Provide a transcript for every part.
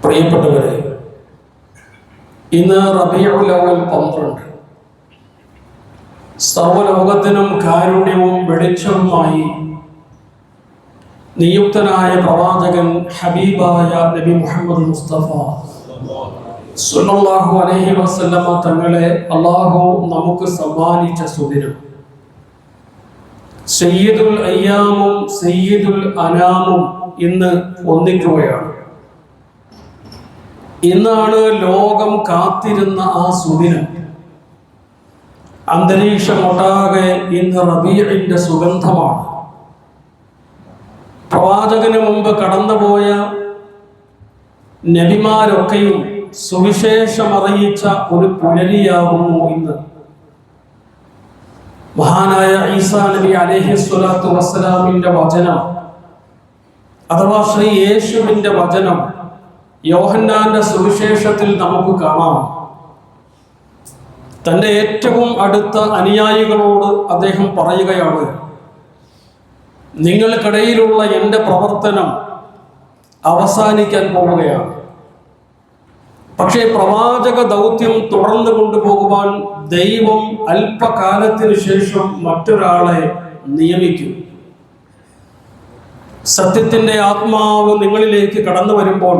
പ്രിയപ്പെട്ടവരെ, ഇന്ന് റബീഉൽ അവ്വൽ 12. സർവ്വലോകത്തിനും കാരുണ്യവും വെളിച്ചവുമായി നിയുക്തനായ പ്രവാചകൻ ഹബീബായ നബി മുഹമ്മദ് മുസ്തഫ സ്വല്ലല്ലാഹു അലൈഹി വസല്ലമ തങ്ങളെ അല്ലാഹു നമുക്ക് സമ്മാനിച്ച സുദിനം. സയ്യിദുൽ അയ്യാമും സയ്യിദുൽ അനാമും ഇന്ന് ഒന്നിക്കുകയാണ്. ഇന്നാണ് ലോകം കാത്തിരുന്ന ആ സുദിനം. അന്തരീക്ഷമൊട്ടാകെ ഇന്ന് റബീഇന്റെ സുഗന്ധമാണ്. പ്രവാചകന് മുമ്പ് കടന്നുപോയ നബിമാരൊക്കെയും സുവിശേഷമറിയിച്ച ഒരു പുലരിയാകുന്നു ഇന്ന്. മഹാനായ ഈസാ നബി അലൈഹിസ്സലാത്തു വസ്സലാമിന്റെ വചനം, അഥവാ ശ്രീ യേശുവിന്റെ വചനം യോഹന്നാന്റെ സുവിശേഷത്തിൽ നമുക്ക് കാണാം. തൻ്റെ ഏറ്റവും അടുത്ത അനുയായികളോട് അദ്ദേഹം പറയുകയാണ്, നിങ്ങൾക്കിടയിലുള്ള എൻ്റെ പ്രവർത്തനം അവസാനിക്കാൻ പോവുകയാണ്. പക്ഷേ പ്രവാചക ദൗത്യം തുടർന്നു കൊണ്ടുപോകുവാൻ ദൈവം അല്പകാലത്തിനു ശേഷം മറ്റൊരാളെ നിയമിക്കും. സത്യത്തിൻ്റെ ആത്മാവ് നിങ്ങളിലേക്ക് കടന്നു വരുമ്പോൾ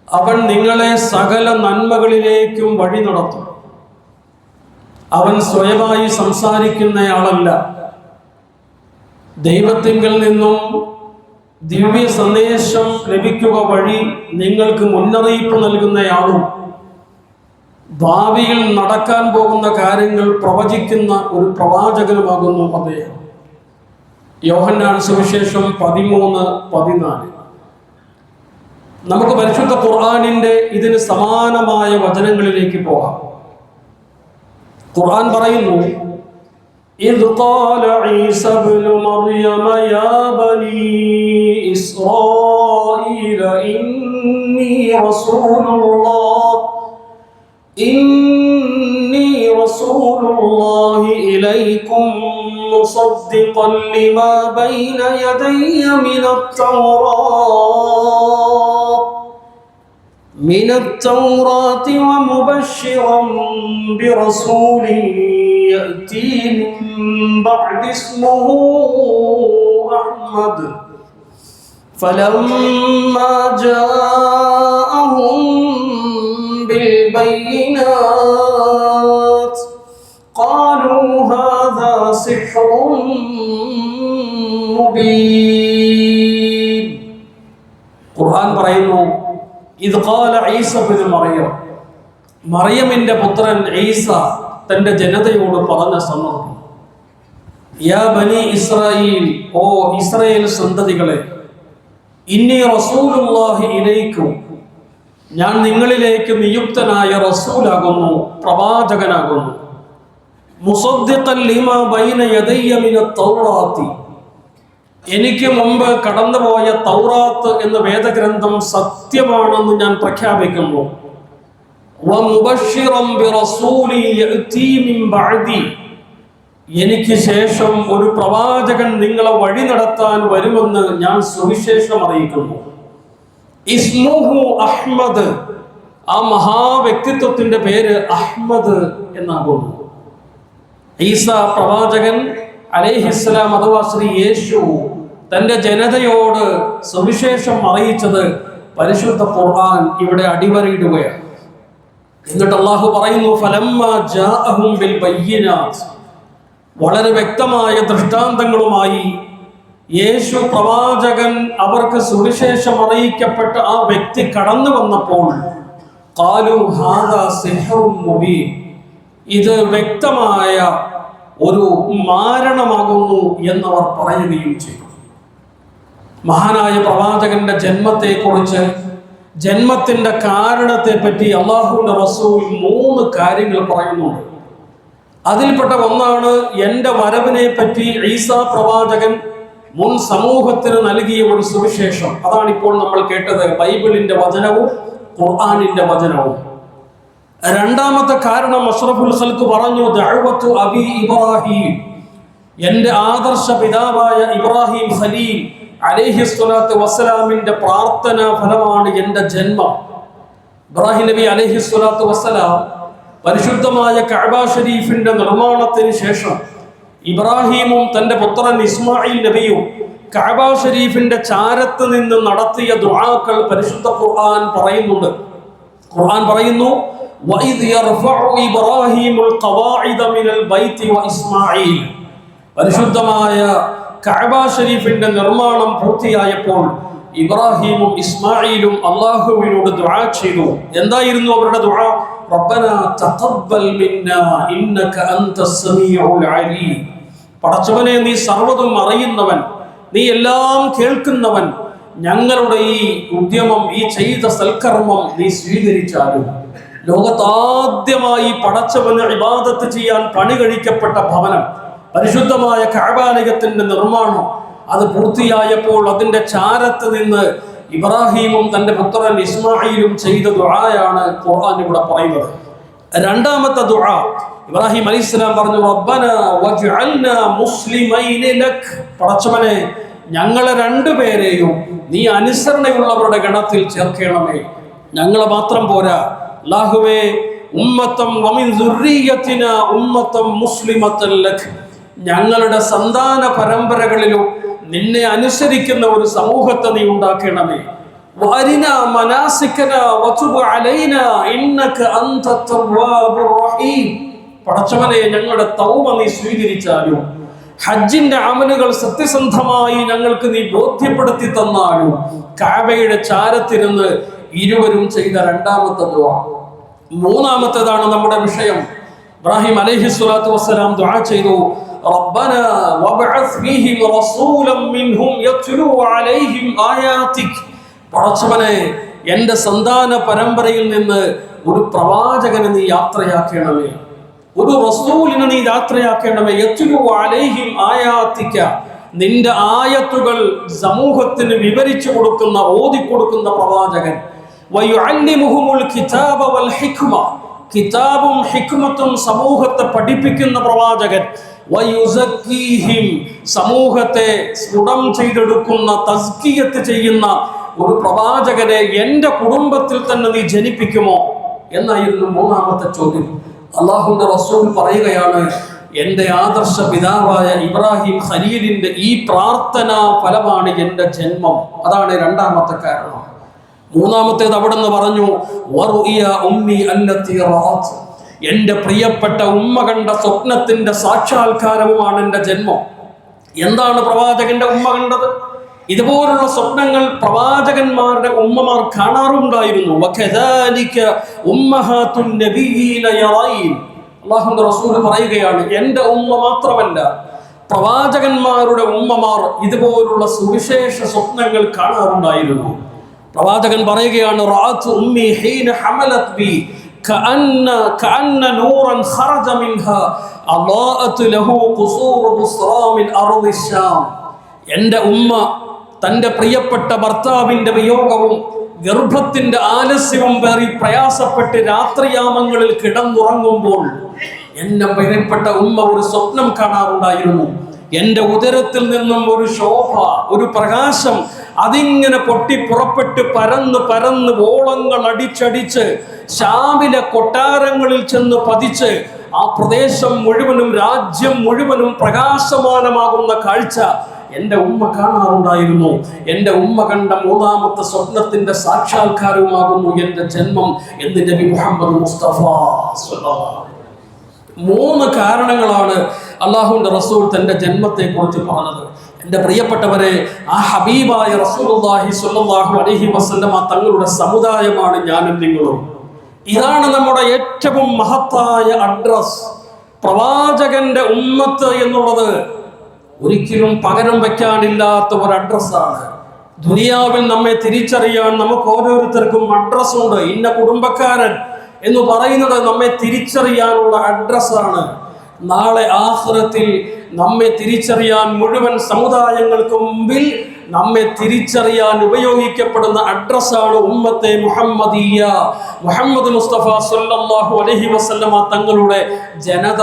അവൻ നിങ്ങളെ സകല നന്മകളിലേക്കും വഴി നടത്തും. അവൻ സ്വയമായി സംസാരിക്കുന്നയാളല്ല. ദൈവത്തിങ്കൽ നിന്നും ദിവ്യ സന്ദേശം ലഭിക്കുക വഴി നിങ്ങൾക്ക് മുന്നറിയിപ്പ് നൽകുന്നയാളും ഭാവിയിൽ നടക്കാൻ പോകുന്ന കാര്യങ്ങൾ പ്രവചിക്കുന്ന ഒരു പ്രവാചകനുമാകുന്നു അദ്ദേഹം. യോഹന്നാൻ സുവിശേഷം 13-14. നമുക്ക് പരിശുദ്ധ ഖുർആനിന്റെ ഇതിന് സമാനമായ വചനങ്ങളിലേക്ക് പോകാം. ഖുർആൻ പറയുന്നു, إذ قال عيسى ابن مريم يا بني إسرائيل إني رسول الله إليكم مصدقا لما بين يدي من التوراة ومبشرا برسول يأتي من بعد اسمه أحمد فلما جاءهم بالبينات قالوا هذا سحر مبين. ഖുർആൻ പറയുന്നു, ഇത് ഖാല ഈസ ഇബ്നു മറിയം, മറിയമിന്റെ പുത്രൻ ഈസ തന്റെ ജനതയോട് പറഞ്ഞ സന്ദർഭം. യാ ബനി ഇസ്രായീൽ, ഓ ഇസ്രായേൽ സന്തതികളെ, ഇന്നി റസൂലുള്ളാഹി ഇലൈക്കും, ഞാൻ നിങ്ങളിലേക്ക് നിയുക്തനായ റസൂലാകുന്നു, പ്രവാചകനാകുന്നു. മുസദ്ദിഖൻ ലിമാ ബൈന യദയ്യ മിനത് തൗറാത്തി, എനിക്ക് മുമ്പ് കടന്നുപോയ തൗറാത്ത് എന്ന വേദഗ്രന്ഥം സത്യമാണെന്ന് ഞാൻ പ്രഖ്യാപിക്കുന്നു. വമുബശ്ശിറൻ ബിറസൂലി യഅതി മിൻ ബഅദി, എനിക്ക് ശേഷം ഒരു പ്രവാചകൻ നിങ്ങളെ വഴി നടത്താൻ വരുമെന്ന് ഞാൻ സുവിശേഷം അറിയിക്കുന്നു. ഇസ്മുഹു അഹ്മദ്, ആ മഹാവ്യക്തിത്വത്തിന്റെ പേര് അഹ്മദ് എന്നാകുന്നു. ഈസ പ്രവാചകൻ അലൈഹിസ്സലാം അഥവാ ശ്രീ യേശു തന്റെ ജനതയോട് സുവിശേഷം അറിയിച്ചത് പരിശുദ്ധ ഖുർആൻ ഇവിടെ അടിവരയിടുകയാണ്. എന്നിട്ട് അല്ലാഹു പറയുന്നു, ഫലമ്മാ ജാഅഹും ബിൽ ബയ്യിനാത്ത്, വളരെ വ്യക്തമായ ദൃഷ്ടാന്തങ്ങളുമായി യേശു പ്രവാചകൻ അവർക്ക് സുവിശേഷം അറിയിക്കപ്പെട്ട ആ വ്യക്തി കടന്നു വന്നപ്പോൾ ഖാലു ഹാദാ സിഹ്റുൻ മുബീൻ, ഇത് വ്യക്തമായ ഒരു മാരണമാകുന്നു എന്നവർ പറയുകയും ചെയ്തു. മഹാനായ പ്രവാചകന്റെ ജന്മത്തെക്കുറിച്ച്, ജന്മത്തിന്റെ കാരണത്തെ പറ്റി അല്ലാഹുവിന്റെ റസൂൽ 3 കാര്യങ്ങൾ പറയുന്നുണ്ട്. അതിൽപ്പെട്ട ഒന്നാണ് എൻ്റെ വരവിനെ പറ്റി ഈസാ പ്രവാചകൻ മുൻ സമൂഹത്തിന് നൽകിയ ഒരു സുവിശേഷം. അതാണ് ഇപ്പോൾ നമ്മൾ കേട്ടത്, ബൈബിളിന്റെ വചനവും ഖുർആനിന്റെ വചനവും. രണ്ടാമത്തെ കാരണം അഷ്റഫുൽ ഖൽഖ് പറഞ്ഞു, ദഅവത്തു അബി ഇബ്രാഹിം, എൻ്റെ ആദർശ പിതാവായ ഇബ്രാഹിം ഖലീൽ അലൈഹിസ്സലാത്തു വസ്സലാമിന്റെ പ്രാർത്ഥനാ ഫലമാണ് എൻ്റെ ജന്മം. ഇബ്രാഹിം നബി അലൈഹിസ്സലാത്തു വസ്സലാം പരിശുദ്ധമായ കഅബ ഷരീഫിന്റെ നിർമ്മാണത്തിന് ശേഷം ഇബ്രാഹിമും തന്റെ പുത്രൻ ഇസ്മായിൽ നബിയും കഅബ ഷരീഫിന്റെ ചാരത്ത് നിന്ന് നടത്തിയ ദുആകൾ പരിശുദ്ധ ഖുർആൻ പറയുന്നുണ്ട്. ഖുർആൻ പറയുന്നു, വഇദ് യർഫഉ ഇബ്രാഹിമുൽ ഖവാഇദ മിനൽ ബൈത്തി വഇസ്മാഈൽ. പരിശുദ്ധമായ കഅബ ഷരീഫിന്റെ നിർമ്മാണം പൂർത്തിയായപ്പോൾ ഇബ്രാഹിമും ഇസ്മായിലും അല്ലാഹുവിനോട് ദുആ ചെയ്തു. എന്തായിരുന്നു അവരുടെ ദുആ? റബ്ബനാ തഖബ്ബൽ മിന്നാ ഇന്നക അൻതസ് സമീഉൽ അലീം. പടച്ചവനെ, നീ സർവ്വതും അറിയുന്നവൻ, നീ എല്ലാം കേൾക്കുന്നവൻ, ഞങ്ങളുടെ ഈ ഉദ്യമം, ഈ ചെയ്ത സൽക്കർമ്മം നീ സ്വീകരിച്ചാലും. ലോകത്താദ്യമായി പടച്ചവന് ഇബാദത്ത് ചെയ്യാൻ പണി കഴിക്കപ്പെട്ട ഭവനം പരിശുദ്ധമായ കഅബാലയത്തിന്റെ നിർമ്മാണം അത് പൂർത്തിയായപ്പോൾ അതിന്റെ ചാരത്ത് നിന്ന് ഇബ്രാഹിമും തന്റെ പുത്രൻ ഇസ്മായിലും ചെയ്ത ദുആയാണ് ഖുർആൻ ഇവിടെ പറയുന്നത്. രണ്ടാമത്തെ ദുആ ഇബ്രാഹിം അലൈഹിസ്സലാം പറഞ്ഞു, റബ്ബനാ വജ്അൽനാ മുസ്ലിമൈനി ലക്. പടച്ചവനെ, ഞങ്ങളെ രണ്ടുപേരെയും നീ അനുസരണയുള്ളവരുടെ ഗണത്തിൽ ചേർക്കണമേ. ഞങ്ങളെ മാത്രം പോരാ, അല്ലാഹുവേ, ഉമ്മത്തം വമിൻ ദുർരിയത്തിനാ ഉമ്മത്തം മുസ്ലിമത്തൻ ലക്. ഞങ്ങളുടെ സന്താന പരമ്പരകളിലും നിന്നെ അനുസരിക്കുന്ന ഒരു സമൂഹത്തെ നീ ഉണ്ടാക്കണമേ. വഅരിനാ മനാസികനാ വതുബ് അലൈനാ ഇന്നക അൻതത് തവ്വാബുർ റഹീം. പടച്ചവനെ, ഞങ്ങളുടെ തൗബ നീ സ്വീകരിച്ചാലും ഹജ്ജിന്റെ അമലുകൾ സത്യസന്ധമായി ഞങ്ങൾക്ക് നീ ബോധ്യപ്പെടുത്തി തന്നാലും കഅബയുടെ ചാരത്തിരുന്ന് ഇരുവരും ചെയ്ത രണ്ടാമത്തെ ദുആ. മൂന്നാമത്തേതാണ് നമ്മുടെ വിഷയം. ഇബ്രാഹിം അലൈഹിസ്സലാത്തു വസ്സലാം ദുആ ചെയ്തു, റബ്ബനാ വബഅസ് ഫീഹിം റസൂലൻ മിൻഹും യത്ലൂ അലൈഹിം ആയാതിക്. പടച്ചവനെ, എൻ്റെ സന്താന പരമ്പരയിൽ നിന്ന് ഒരു പ്രവാചകനെ നീ യാത്രയാക്കണമേ, ഒരു റസൂലിനെ നീ യാത്രയാക്കണമേ. യത്ലൂ അലൈഹിം ആയാതിക. നിന്റെ ആയത്തുകൾ സമൂഹത്തിന് വിവരിച്ചു കൊടുക്കുന്ന, ഓതിക്കൊടുക്കുന്ന പ്രവാചകൻ. വയുഅല്ലിമുഹുൽ കിതാബ വൽ ഹിക്മ. കിതാബും ഹിക്മത്തും സമൂഹത്തെ പഠിപ്പിക്കുന്ന പ്രവാചകൻ. വയുസക്കീഹിം. സമൂഹത്തെ സ്ഫുടം ചെയ്തെടുക്കുന്ന, തസ്കിയത്ത് ചെയ്യുന്ന ഒരു പ്രവാചകനെ എൻ്റെ കുടുംബത്തിൽ തന്നെ നീ ജനിപ്പിക്കുമോ എന്നായിരുന്നു മൂന്നാമത്തെ ചോദ്യം. അല്ലാഹുവിന്റെ റസൂൽ പറയുകയാണ്, എൻ്റെ ആദർശ പിതാവായ ഇബ്രാഹിം ഖലീലിന്റെ ഈ പ്രാർത്ഥനാ ഫലമാണ് എൻ്റെ ജന്മം. അതാണ് രണ്ടാമത്തെ കാരണം. മൂന്നാമത്തേത് അവിടുന്ന് പറഞ്ഞു, വറുഇയ ഉമ്മി അല്ലത്തി റഅത്. എൻ്റെ പ്രിയപ്പെട്ട ഉമ്മ കണ്ട സ്വപ്നത്തിന്റെ സാക്ഷാത്കാരവുമാണ് എൻ്റെ ജന്മം. എന്താണ് പ്രവാചകന്റെ ഉമ്മ കണ്ടത്? ഇതുപോലുള്ള സ്വപ്നങ്ങൾ പ്രവാചകന്മാരുടെ ഉമ്മമാർ കാണാറുണ്ടായിരുന്നു. വകദാലിക ഉമ്മഹാത്തുൻ നബിയ്യീന യറൈൻ. അല്ലാഹുവിന്റെ റസൂൽ പറയുകയാണ്, എൻ്റെ ഉമ്മ മാത്രമല്ല, പ്രവാചകന്മാരുടെ ഉമ്മമാർ ഇതുപോലുള്ള സുവിശേഷ സ്വപ്നങ്ങൾ കാണാറുണ്ടായിരുന്നു. പ്രവാചകൻ പറയുകയാണ്, റഅത് ഉമ്മി ഹീന ഹമലത് ബി കഅന്ന നൂറൻ ഖറജ മിൻഹാ അളാഅത് ലഹു ഖുസൂർ ബുസ്റാ മിൻ അർദി ശാം. എൻ്റെ ഉമ്മ തൻ്റെ പ്രിയപ്പെട്ട ഭർത്താവിൻ്റെ വിയോഗവും ഗർഭത്തിന്റെ ആലസ്യവും പേറി പ്രയാസപ്പെട്ട് രാത്രിയാമങ്ങളിൽ കിടന്നുറങ്ങുമ്പോൾ എൻ്റെ പ്രിയപ്പെട്ട ഉമ്മ ഒരു സ്വപ്നം കാണാറുണ്ടായിരുന്നു. എൻ്റെ ഉദരത്തിൽ നിന്നും ഒരു ശോഭ, ഒരു പ്രകാശം അതിങ്ങനെ പൊട്ടി പുറപ്പെട്ട് പരന്ന് പരന്ന് ഓളങ്ങൾ അടിച്ചടിച്ച് ശാമിലെ കൊട്ടാരങ്ങളിൽ ചെന്ന് പതിച്ച് ആ പ്രദേശം മുഴുവനും, രാജ്യം മുഴുവനും പ്രകാശമാനമാകുന്ന കാഴ്ച എൻ്റെ ഉമ്മ കാണാറുണ്ടായിരുന്നു. എൻ്റെ ഉമ്മ കണ്ട മൂന്നാമത്തെ സ്വപ്നത്തിന്റെ സാക്ഷാത്കാരവുമാകുന്നു എൻ്റെ ജന്മം എന്ന് നബി മുഹമ്മദ് മുസ്തഫ സ്വല്ലല്ലാഹു. 3 കാരണങ്ങളാണ് അല്ലാഹുവിന്റെ റസൂൽ തന്റെ ജന്മത്തെ കുറിച്ച് പറഞ്ഞത്. എൻ്റെ പ്രിയപ്പെട്ടവരെ, ആ ഹബീബായ റസൂലുള്ളാഹി സ്വല്ലല്ലാഹു അലൈഹി വസല്ലമ തങ്ങളുടെ സമുദായമാണ് ഞാനും നിങ്ങളും. ഇതാണ് നമ്മുടെ ഏറ്റവും മഹത്തായ അഡ്രസ്. പ്രവാചകന്റെ ഉമ്മത്ത് എന്നുള്ളത് ഒരിക്കലും പകരം വെക്കാനില്ലാത്ത ഒരു അഡ്രസ്സാണ്. ദുനിയാവിൽ നമ്മെ തിരിച്ചറിയാൻ നമുക്ക് ഓരോരുത്തർക്കും അഡ്രസ്സുണ്ട്. ഇന്ന കുടുംബക്കാരൻ എന്ന് പറയുന്നത് നമ്മെ തിരിച്ചറിയാനുള്ള അഡ്രസ്സാണ്. നാളെ ആഖിറത്തിൽ നമ്മെ തിരിച്ചറിയാൻ മുഴുവൻ സമുദായങ്ങൾക്ക് മുമ്പിൽ നമ്മെ തിരിച്ചറിയാൻ ഉപയോഗിക്കപ്പെടുന്ന അഡ്രസ്സാണ് ഉമ്മത്തെ മുഹമ്മദിയ. മുഹമ്മദ് മുസ്തഫ സല്ലല്ലാഹു അലൈഹി വസല്ലമ തങ്ങളുടെ ജനത,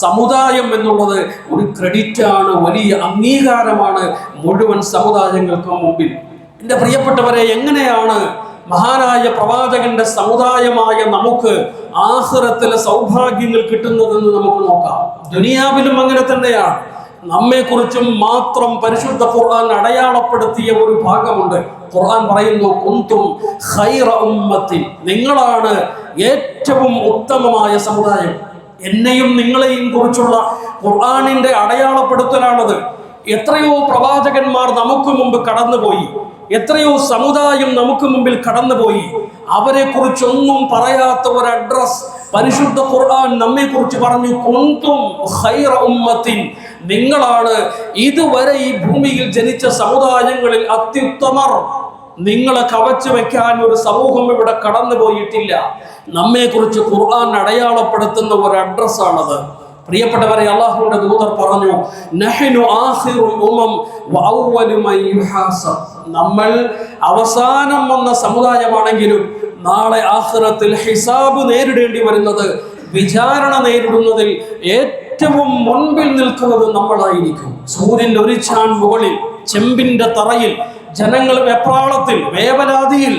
സമുദായം എന്നുള്ളത് ഒരു ക്രെഡിറ്റാണ്, വലിയ അംഗീകാരമാണ് മുഴുവൻ സമുദായങ്ങൾക്കും മുമ്പിൽ. എൻ്റെ പ്രിയപ്പെട്ടവരെ, എങ്ങനെയാണ് മഹാനായ പ്രവാചകന്റെ സമുദായമായ നമുക്ക് ആഖിറത്തിലെ സൗഭാഗ്യങ്ങൾ കിട്ടുന്നതെന്ന് നമുക്ക് നോക്കാം. ദുനിയാവിലും അങ്ങനെ തന്നെയാണ്. നമ്മെക്കുറിച്ചും മാത്രം പരിശുദ്ധ ഖുർആൻ അടയാളപ്പെടുത്തിയ ഒരു ഭാഗമുണ്ട്. ഖുർആൻ പറയുന്നു, കുന്തും ഖൈറ ഉമ്മത്തി, നിങ്ങളാണ് ഏറ്റവും ഉത്തമമായ സമുദായം. എന്നെയും നിങ്ങളെയും കുറിച്ചുള്ള ഖുർആനിന്റെ അടയാളപ്പെടുത്തലാണത്. എത്രയോ പ്രവാചകന്മാർ നമുക്ക് മുമ്പ് കടന്നുപോയി, എത്രയോ സമുദായം നമുക്ക് മുമ്പിൽ കടന്നുപോയി. അവരെ കുറിച്ചൊന്നും പറയാത്ത ഒരു അഡ്രസ് പരിശുദ്ധ ഖുർആൻ നമ്മെ കുറിച്ച് പറഞ്ഞു. കുന്തും ഖൈറ ഉമ്മത്തിൻ, നിങ്ങളാണ് ഇതുവരെ ഈ ഭൂമിയിൽ ജനിച്ച സമുദായങ്ങളിൽ അത്യുത്തമർ. നിങ്ങളെ കവച്ചു വെക്കാൻ ഒരു സമൂഹം ഇവിടെ കടന്നു പോയിട്ടില്ല. നമ്മെ കുറിച്ച് ഖുർആൻ അടയാളപ്പെടുത്തുന്ന ഒരു അഡ്രസ്സാണത്. പ്രിയപ്പെട്ടവരെ, അല്ലാഹുവിന്റെ ദൂതർ പറഞ്ഞു, നഹ്നു ആഖിറുൽ ഉമം വഅവ്വലു മൻ യുഹാസബ്, നമ്മൾ അവസാനം വന്ന സമുദായമാണെങ്കിലും നാളെ ആഖിറത്തിൽ ഹിസാബ് നേരിടേണ്ടി വരുന്നത്, വിചാരണ നേരിടുന്നതിൽ ഏറ്റവും മുൻപിൽ നിൽക്കുന്നത് നമ്മളായിരിക്കും. സൂര്യന്റെ ഒരു ചാൺ മുകളിൽ, ചെമ്പിന്റെ തറയിൽ, ജനങ്ങൾ വെപ്രാളത്തിൽ, വേവലാതിയിൽ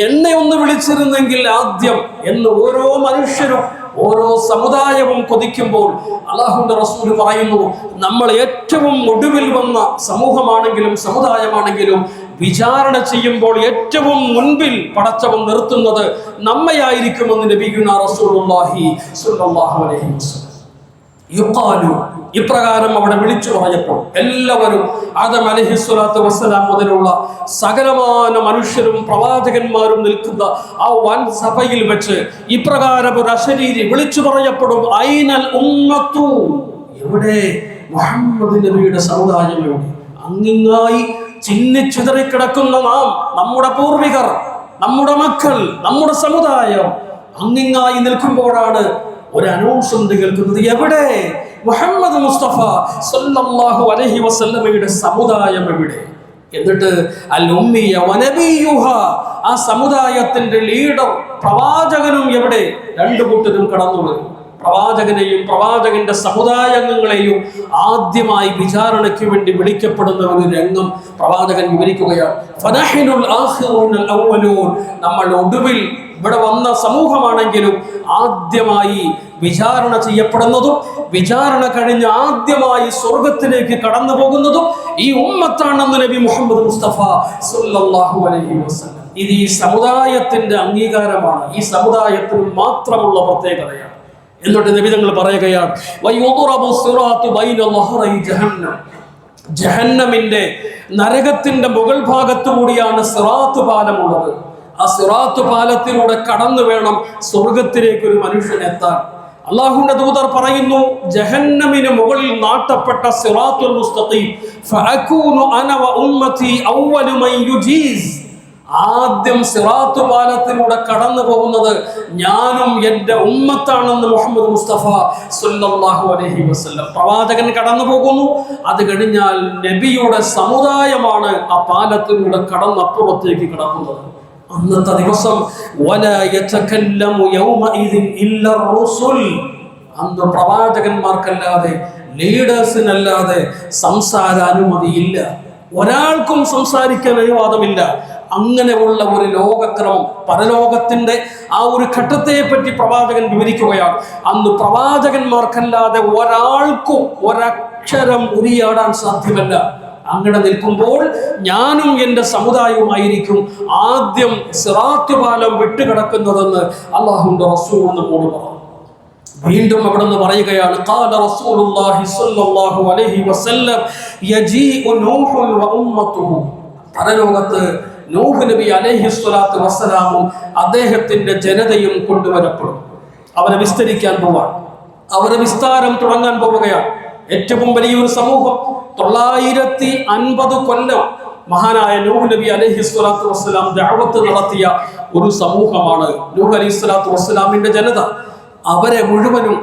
എന്നെ ഒന്ന് വിളിച്ചിരുന്നെങ്കിൽ ആദ്യം എന്ന് ഓരോ മനുഷ്യരും ഓരോ സമുദായവും കൊതിക്കുമ്പോൾ അല്ലാഹുവിന്റെ റസൂൽ പറയുന്നു, നമ്മൾ ഏറ്റവും ഒടുവിൽ വന്ന സമൂഹമാണെങ്കിലും സമുദായമാണെങ്കിലും വിചാരണ ചെയ്യുമ്പോൾ ഏറ്റവും മുൻപിൽ പടച്ചവൻ നിർത്തുന്നത് നമ്മയായിരിക്കുമെന്ന് നബിയുനാ റസൂലുള്ളാഹി സ്വല്ലല്ലാഹു അലൈഹി വസല്ലം. യുഖാലു, ഇപ്രകാരം അവിടെ വിളിച്ചു പറഞ്ഞപ്പോൾ എല്ലാവരും ആദം അലൈഹിസ്സലാത്തു വസ്സലാം മുതലുള്ള സകലമാന മനുഷ്യരും പ്രവാചകന്മാരും നിൽക്കുന്ന ആ വൻ സഭയിൽ വെച്ച് ഇപ്രകാരം ഒരു അശരീരി വിളിച്ചു പറയപ്പെടും, ഐനൽ ഉമ്മത്തു, എവിടെ മുഹമ്മദ് നബിയുടെ സമുദായം എവിടെ? അങ്ങിങ്ങായി ചിന്നിച്ചിതറിക്കിടക്കുന്ന നാം, നമ്മുടെ പൂർവികർ, നമ്മുടെ മക്കൾ, നമ്മുടെ സമുദായം അങ്ങിങ്ങായി നിൽക്കുമ്പോഴാണ് ഒരു അനൗൺസ്മെന്റ് കേൾക്കുന്നത്. എവിടെ? മുഹമ്മദ് മുസ്തഫ സല്ലല്ലാഹു അലൈഹി വസല്ലമയുടെ സമുദായം എവിടെ? എന്നിട്ട് അൽ ഉമ്മിയ വനബിയുഹ, ആ സമുദായത്തിന്റെ ലീഡർ പ്രവാചകനും എവിടെ? രണ്ടു കൂട്ടരും കടന്നു വരും. പ്രവാചകനെയും പ്രവാചകന്റെ സമുദായാംഗങ്ങളെയും ആദ്യമായി വിചാരണയ്ക്ക് വേണ്ടി വിളിക്കപ്പെടുന്ന ഒരു രംഗം പ്രവാചകൻ വിവരിക്കുകയാണ്. ഫനഹ്നുൽ ആഖിറൂനൽ അവ്വലൂൻ, നമ്മൾ ഒടുവിൽ ഇവിടെ വന്ന സമൂഹമാണെങ്കിലും ആദ്യമായി വിചാരണ ചെയ്യപ്പെടുന്നതും വിചാരണ കഴിഞ്ഞ് ആദ്യമായി സ്വർഗത്തിലേക്ക് കടന്നു പോകുന്നതും ഈ ഉമ്മത്താണെന്ന് നബി മുഹമ്മദ് മുസ്തഫ സല്ലല്ലാഹു അലൈഹി വസല്ലം. ഇത് ഈ സമുദായത്തിന്റെ അംഗീകാരമാണ്, ഈ സമുദായത്തിന് മാത്രമുള്ള പ്രത്യേകതയാണ്. എന്നിട്ട് നബി തങ്ങൾ പറയുകയാണ്, വയുദ്റബു സിറാത്തു ബൈന ലഹ്റൈ ജഹന്നം, ജഹന്നമിന്റെ നരകത്തിന്റെ മുകൾ ഭാഗത്തു കൂടിയാണ് സിറാത്ത് പാലമുള്ളത്. ആ സിറാത്ത് പാലത്തിലൂടെ കടന്നു വേണം സ്വർഗത്തിലേക്ക് ഒരു മനുഷ്യൻ എത്താൻ. അല്ലാഹുവിന്റെ ദൂതർ പറയുന്നു, ജഹന്നമിന് മുകളിൽ നാട്ടപ്പെട്ട സിറാത്തുൽ മുസ്തഖീം, ഫഅകൂനു അന വ ഉമ്മതി അവ്വലു മൻ യുജീസ്, ആദ്യം സിറാത്ത് പാലത്തിലൂടെ കടന്നു പോകുന്നത് ഞാനും എൻ്റെ ഉമ്മത്താണെന്ന് മുഹമ്മദ് മുസ്തഫ സല്ലല്ലാഹു അലൈഹി വസല്ലം. പ്രവാചകൻ കടന്നു പോകുന്നു, അത് കഴിഞ്ഞാൽ നബിയുടെ സമുദായമാണ് ആ പാലത്തിലൂടെ കടന്നപ്പുറത്തേക്ക് കടക്കുന്നത്. അന്നത്തെ ദിവസം വലാ യതകല്ലമു യൗമഇദിൻ ഇല്ല റസൂൽ, അന്ന് പ്രവാചകന്മാർക്കല്ലാതെ ലീഡേഴ്സിനല്ലാതെ സംസാര അനുമതിയില്ല, ഒരാൾക്കും സംസാരിക്കാൻ അനുവാദമില്ല. അങ്ങനെയുള്ള ഒരു ലോകക്രമം, പരലോകത്തിന്റെ ആ ഒരു ഘട്ടത്തെ പറ്റി പ്രവാചകൻ വിവരിക്കുകയാണ്. അന്ന് പ്രവാചകന്മാർക്കല്ലാതെ ഒരാൾക്കും ഒരക്ഷരം ഉരിയാടാൻ സാധ്യമല്ല. അങ്ങനെ നിൽക്കുമ്പോൾ ഞാനും എൻ്റെ സമുദായവുമായിരിക്കും ആദ്യം സിറാത്ത് പാലം വിട്ടുകിടക്കുന്നതെന്ന് അല്ലാഹുവിന്റെ റസൂൽ നമ്മോട് പറഞ്ഞു. വീണ്ടും അവിടെ നിന്ന് പറയുകയാണ്, ഖാല റസൂലുള്ളാഹി സ്വല്ലല്ലാഹു അലൈഹി വസല്ലം യജീഉ നൂഹുൻ വ ഉമ്മത്തുഹു, പരലോകത്ത് നൂഹ് നബി അലൈഹിസ്സലാത്തു വസ്സലാമും അദ്ദേഹത്തിന്റെ ജനതയും കൊണ്ടുവരപ്പെടും. അവരെ വിസ്തരിക്കാൻ പോവാൻ, അവരെ വിസ്താരം തുടങ്ങാൻ പോവുകയാണ്. ഏറ്റവും വലിയൊരു സമൂഹം, 950 കൊല്ലം മഹാനായ നൂഹ് നബി അലൈഹിസ്സലാത്തു വസ്സലാം ദഅവത്ത് നടത്തിയ ഒരു സമൂഹമാണ് നൂഹ് അലൈഹിസ്സലാത്തു വസ്സലാമിന്റെ ജനത. അവരെ മുഴുവനും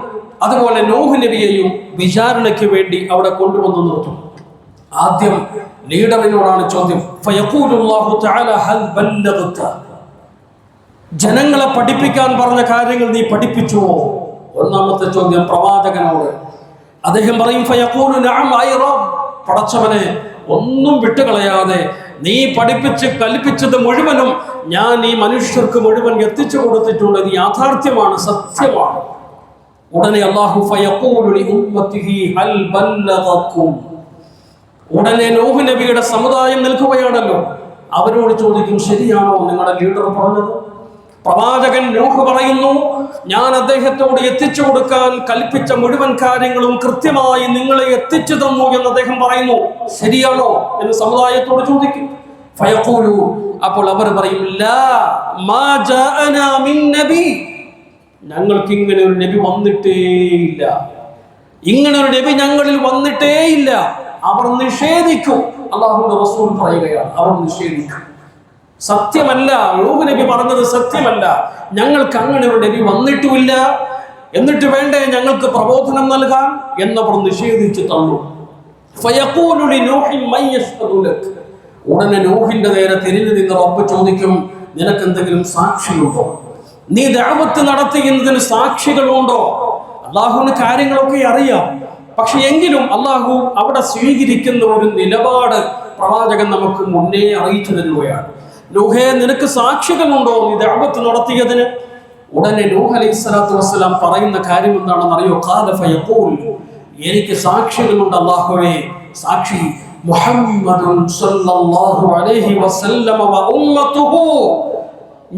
അതുപോലെ നൂഹ് നബിയെയും വിചാരണയ്ക്ക് വേണ്ടി അവിടെ കൊണ്ടുവന്നു നിർത്തും. ആദ്യം ലീഡറിനോടാണ് ചോദ്യം. ഫയഖൂലുല്ലാഹു തആല ഹൽ ബല്ലഗ്ത, ജനങ്ങളെ പഠിപ്പിക്കാൻ പറഞ്ഞ കാര്യങ്ങൾ നീ പഠിപ്പിച്ചുവോ? ഒന്നാമത്തെ ചോദ്യം പ്രവാചകനോട്. അദ്ദേഹം പറയും ഫയഖൂലു നഅം ഐ റബ്ബ്, പടച്ചവനെ ഒന്നും വിട്ടുകളയാതെ നീ പഠിപ്പിച്ച് കൽപ്പിച്ചത് മുഴുവനും ഞാൻ ഈ മനുഷ്യർക്ക് മുഴുവൻ എത്തിച്ചു കൊടുത്തിട്ടുണ്ട്. ഇത് യാഥാർത്ഥ്യമാണ്, സത്യമാണ്. ഉടനെ അല്ലാഹു ഫയഖൂലു ലി ഉമ്മത്തിഹി ഹൽ ബല്ലഗകും, ഉടനെ നൂഹ് നബിയുടെ സമുദായം നിൽക്കുകയാണല്ലോ, അവരോട് ചോദിക്കും ശരിയാണോ നിങ്ങളുടെ ലീഡർ പറഞ്ഞത്? പ്രവാചകൻ നൂഹ് പറയുന്നു ഞാൻ അദ്ദേഹത്തോട് എത്തിച്ചു കൊടുക്കാൻ കൽപ്പിച്ച മുഴുവൻ കാര്യങ്ങളും കൃത്യമായി നിങ്ങളെ എത്തിച്ചു തന്നു എന്ന് അദ്ദേഹം പറയുന്നു. ശരിയാണോ എന്ന് സമുദായത്തോട് ചോദിക്കും. ഫയഖൂലു, അപ്പോൾ അവർ പറയും ലാ മാ ജാഅനാ മിൻ നബി, ഞങ്ങൾക്ക് ഇങ്ങനെ ഒരു നബി വന്നിട്ടേയില്ല, ഇങ്ങനെ ഒരു നബി ഞങ്ങളിൽ വന്നിട്ടേയില്ല. അവർ നിഷേധിക്കും. അല്ലാഹുവിന്റെ റസൂൽ പറയുകയാണ്, അവർ നിഷേധിക്കും. സത്യമല്ല, നൂഹ് നബി പറഞ്ഞത് സത്യമല്ല, ഞങ്ങൾക്ക് അങ്ങനെ ഒരു നബി വന്നിട്ടുമില്ല, എന്നിട്ട് വേണ്ടേ ഞങ്ങൾക്ക് പ്രബോധനം നൽകാൻ എന്നവർ നിഷേധിച്ച് തള്ളു. ഫയഖൂലു ലിനൂഹി മൻ യശ്ഹദു ലക്, ഉടനെ നൂഹിന്റെ നേരെ തിരിഞ്ഞു നിന്ന് റബ്ബ് ചോദിക്കും നിനക്ക് എന്തെങ്കിലും സാക്ഷിയുണ്ടോ? നീ ദഅവത്ത് നടത്തിയതിന് സാക്ഷികളുണ്ടോ? അല്ലാഹുവിന് കാര്യങ്ങളൊക്കെ അറിയാം, പക്ഷെ എങ്കിലും അല്ലാഹു അവിടെ സ്വീകരിക്കുന്ന ഒരു നിലപാട് പ്രവാചകൻ നമുക്ക് മുന്നേ അറിയിച്ചു തരുകയാണ്. നൂഹേ, നിനക്ക് സാക്ഷികളുണ്ടോ നീ ദഅവത്ത് നടത്തിയതിന്? ഉടനെ നൂഹ് അലൈഹിസ്സലാത്തു വസ്സലാം പറയുന്ന കാര്യം എന്താണെന്ന് അറിയോ? ഖാല ഫയഖൂൽ, എനിക്ക് സാക്ഷികളുണ്ട് അല്ലാഹുവേ. സാക്ഷി മുഹമ്മദുൻ സ്വല്ലല്ലാഹു അലൈഹി വസല്ലമ വ ഉമ്മത്തുഹു,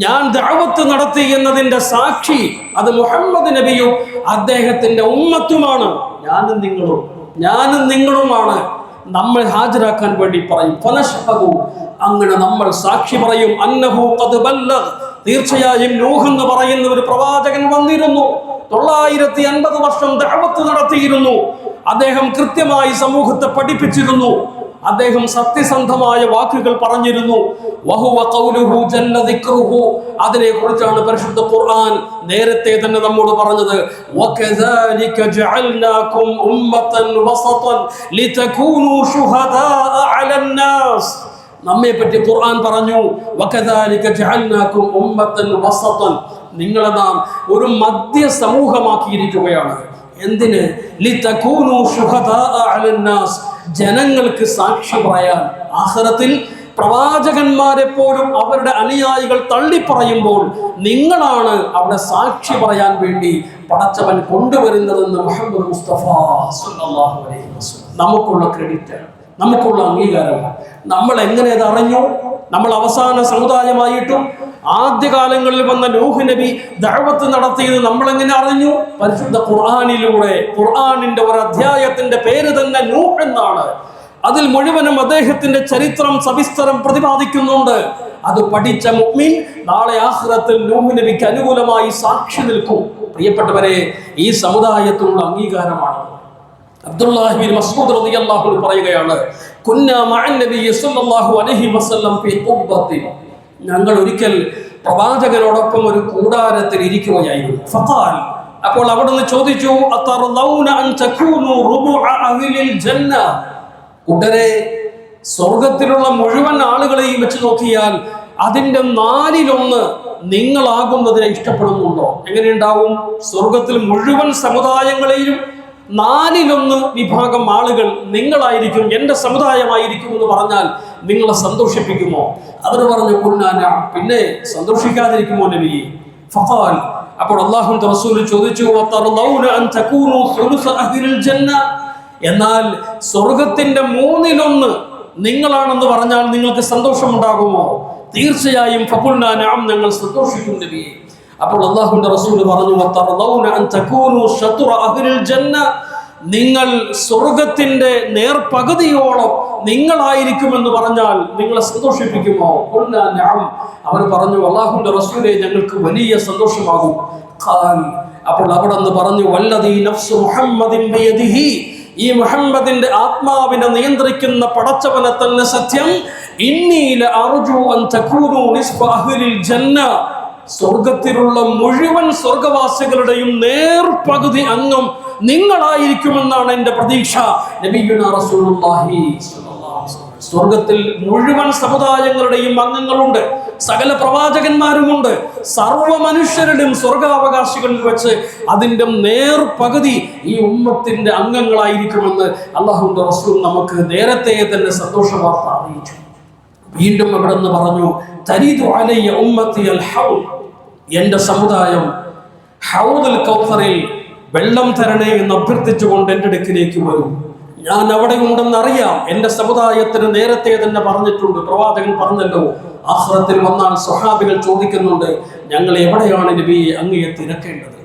ഞാൻ ദഅവത്ത് നടത്തി എന്നതിന്റെ സാക്ഷി അത് മുഹമ്മദ് നബിയും അദ്ദേഹത്തിന്റെ ഉമ്മത്തുമാണ്. ഞാനും നിങ്ങളുമാണ്. നമ്മൾ ഹാജരാക്കാൻ വേണ്ടി പറയും. ഫനശ്ഹദു, അങ്ങനെ നമ്മൾ സാക്ഷി പറയും. അന്നഹു ഖദ് ബല്ലഗ, തീർച്ചയായും നൂഹ് എന്ന് പറയുന്ന ഒരു പ്രവാചകൻ വന്നിരുന്നു, 950 വർഷം ദഅവത്ത് നടത്തിയിരുന്നു. അദ്ദേഹം കൃത്യമായി സമൂഹത്തെ പഠിപ്പിച്ചിരുന്നു. അദ്ദേഹം സത്യസന്ധമായ വാക്കുകൾ പറഞ്ഞിരുന്നു. വഹുവ ഖൗലുഹു ജല്ല ദിക്റുഹു, അതിനെ കുറിച്ചാണ് പരിശുദ്ധ ഖുർആൻ നേരത്തെ തന്നെ നമ്മോട് പറഞ്ഞത്. വകദാലിക ജഅൽനാകും ഉമ്മതൻ വസതൻ ലിതകൂനു ശുഹദാഅ അലന്നാസ്, നമ്മെ പറ്റി ഖുർആൻ പറഞ്ഞു വകദാലിക ജഅൽനാകും ഉമ്മതൻ വസതൻ, നിങ്ങളെ നാം ഒരു മധ്യ സമൂഹമാക്കിയിരിക്കുകയാണ്. എന്തിന്? ലിതകൂനു ശുഹദാഅ അലന്നാസ്, ജനങ്ങൾക്ക് സാക്ഷി പറയാൻ. ആഖിറത്തിൽ പ്രവാചകന്മാരെ പോലും അവരുടെ അനുയായികൾ തള്ളിപ്പറയുമ്പോൾ നിങ്ങളാണ് അവിടെ സാക്ഷി പറയാൻ വേണ്ടി പടച്ചവൻ കൊണ്ടുവരുന്നതെന്ന് മുഹമ്മദ് മുസ്തഫ സല്ലല്ലാഹു അലൈഹി വസല്ലം നമുക്കുള്ള ക്രെഡിറ്റ്, നമുക്കുള്ള അംഗീകാരമാണ്. നമ്മൾ എങ്ങനെ അത് അറിഞ്ഞു? നമ്മൾ അവസാന സമുദായമായിട്ടും ആദ്യകാലങ്ങളിൽ വന്ന നൂഹ് നബി ദഅവത്ത് നടത്തിയത് നമ്മൾ എങ്ങനെ അറിഞ്ഞു? പരിശുദ്ധ ഖുർആനിലൂടെ. ഖുർആനിന്റെ ഒരു അധ്യായത്തിന്റെ പേര് തന്നെ നൂഹ് എന്നാണ്. അതിൽ മുഴുവനും അദ്ദേഹത്തിന്റെ ചരിത്രം സവിസ്തരം പ്രതിപാദിക്കുന്നുണ്ട്. അത് പഠിച്ച മുഅ്മിൻ നാളെ ആഖിറത്തിൽ നൂഹ് നബിക്ക് അനുകൂലമായി സാക്ഷി നിൽക്കും. പ്രിയപ്പെട്ടവരെ, ഈ സമുദായത്തിനുള്ള അംഗീകാരമാണ്. അബ്ദുല്ലാഹി ബിൻ മസ്ഊദ് റളിയല്ലാഹു അൻഹു പറയുകയാണ്, കുന്നാ മഅൻ നബി സല്ലല്ലാഹു അലൈഹി വസല്ലം ഫീ ഖുബ്ബത്തിൻ, ഞങ്ങൾ ഒരിക്കൽ പ്രവാചകനോടൊപ്പം ഒരു കൂടാരത്തിൽ ഇരിക്കുകയായിരുന്നു. ഫഖാൽ, അപ്പോൾ അവിടുന്ന് ചോദിച്ചു, അതർലൗന അൻ തകൂനു റുബുഅ അഹ്ലിൽ ജന്ന, ഉടനെ സ്വർഗത്തിലുള്ള മുഴുവൻ ആളുകളെയും വെച്ച് നോക്കിയാൽ അതിന്റെ 4/1 നിങ്ങളാകുന്നതിനെ ഇഷ്ടപ്പെടുന്നുണ്ടോ? എങ്ങനെയുണ്ടാവും? സ്വർഗത്തിൽ മുഴുവൻ സമുദായങ്ങളെയും 4/1 വിഭാഗം ആളുകൾ നിങ്ങളായിരിക്കും, എന്റെ സമുദായമായിരിക്കും എന്ന് പറഞ്ഞാൽ നിങ്ങളെ സന്തോഷിപ്പിക്കുമോ? അവർ പറഞ്ഞു കുന്നാന, പിന്നെ സന്തോഷിക്കാതിരിക്കുമോ നബിയെ? ഫഖാൽ, അപ്പോൾ അല്ലാഹുവിന്റെ റസൂൽ ചോദിച്ചു, വതർലൗന അൻ തകൂനു സുലുസ അഹ്ലിൽ ജന്ന, എന്നാൽ സ്വർഗത്തിന്റെ 3/1 നിങ്ങളാണെന്ന് പറഞ്ഞാൽ നിങ്ങൾക്ക് സന്തോഷമുണ്ടാകുമോ? തീർച്ചയായും ഫഖുൽനാ നഅം, ഞങ്ങൾ സന്തോഷിക്കും നബിയെ. അപ്പോൾ അല്ലാഹുവിന്റെ റസൂൽ പറഞ്ഞു, വതർലൗന അൻ തകൂനു ശത്റ അഹ്ലിൽ ജന്ന, നിങ്ങൾ സ്വർഗത്തിന്റെ നേർപകുതിയോളം നിങ്ങളായിരിക്കുമെന്ന് പറഞ്ഞാൽ നിങ്ങളെ സന്തോഷിപ്പിക്കുമോ? ഖുൽനാ നഅം, അവർ പറഞ്ഞു അല്ലാഹുവിന്റെ റസൂലേ, ഞങ്ങൾക്ക് വലിയ സന്തോഷമാകും. ഖാൽ, അപ്പോൾ അവിടെ നിന്ന് പറഞ്ഞു, വല്ലദീ നഫ്സു മുഹമ്മദിൻ ബിയദിഹി, ഈ മുഹമ്മദിന്റെ ആത്മാവിനെ നിയന്ത്രിക്കുന്ന പടച്ചവനെ തന്നെ സത്യം, ഇന്നി ലഅർജു അൻ തകൂനു നിസ്ഫ അഹ്ലിൽ ജന്ന, സ്വർഗത്തിലുള്ള മുഴുവൻ സ്വർഗവാസികളുടെയും നേർപകുതി അംഗം നിങ്ങളായിരിക്കുമെന്നാണ് എൻ്റെ പ്രതീക്ഷ. നബിയുനാ റസൂലുള്ളാഹി സ്വല്ലല്ലാഹു അലൈഹി വസല്ലം. സ്വർഗത്തിൽ മുഴുവൻ സമുദായങ്ങളുടെയും അംഗങ്ങളുണ്ട്, സകല പ്രവാചകന്മാരുമുണ്ട്. സർവ്വ മനുഷ്യരുടെയും സ്വർഗാവകാശികളിൽ വെച്ച് അതിൻ്റെ നേർപകുതി ഈ ഉമ്മത്തിന്റെ അംഗങ്ങളായിരിക്കുമെന്ന് അല്ലാഹുവിന്റെ റസൂൽ നമുക്ക് നേരത്തെ തന്നെ സന്തോഷ വാർത്ത അറിയിച്ചു. വീണ്ടും അവിടെ നിന്ന് പറഞ്ഞു, തരീദു അലയ്യ ഉമ്മത്തി അൽ ഹൗദ്, എൻ്റെ സമുദായം ഹൗദുൽ കൗസറിൽ വെള്ളം തരണേ എന്ന് അഭ്യർത്ഥിച്ചുകൊണ്ട് എൻ്റെ അടുക്കിലേക്ക് വരും. ഞാൻ അവിടെ ഉണ്ടെന്നറിയാം. എൻ്റെ സമുദായത്തിന് നേരത്തെ തന്നെ പറഞ്ഞിട്ടുണ്ട്, പ്രവാചകൻ പറഞ്ഞല്ലോ. ആഖിറത്തിൽ വന്നാൽ സ്വഹാബികൾ ചോദിക്കുന്നുണ്ട്, ഞങ്ങൾ എവിടെയാണ് നബിയെ അങ്ങയെ തിരക്കേണ്ടത്,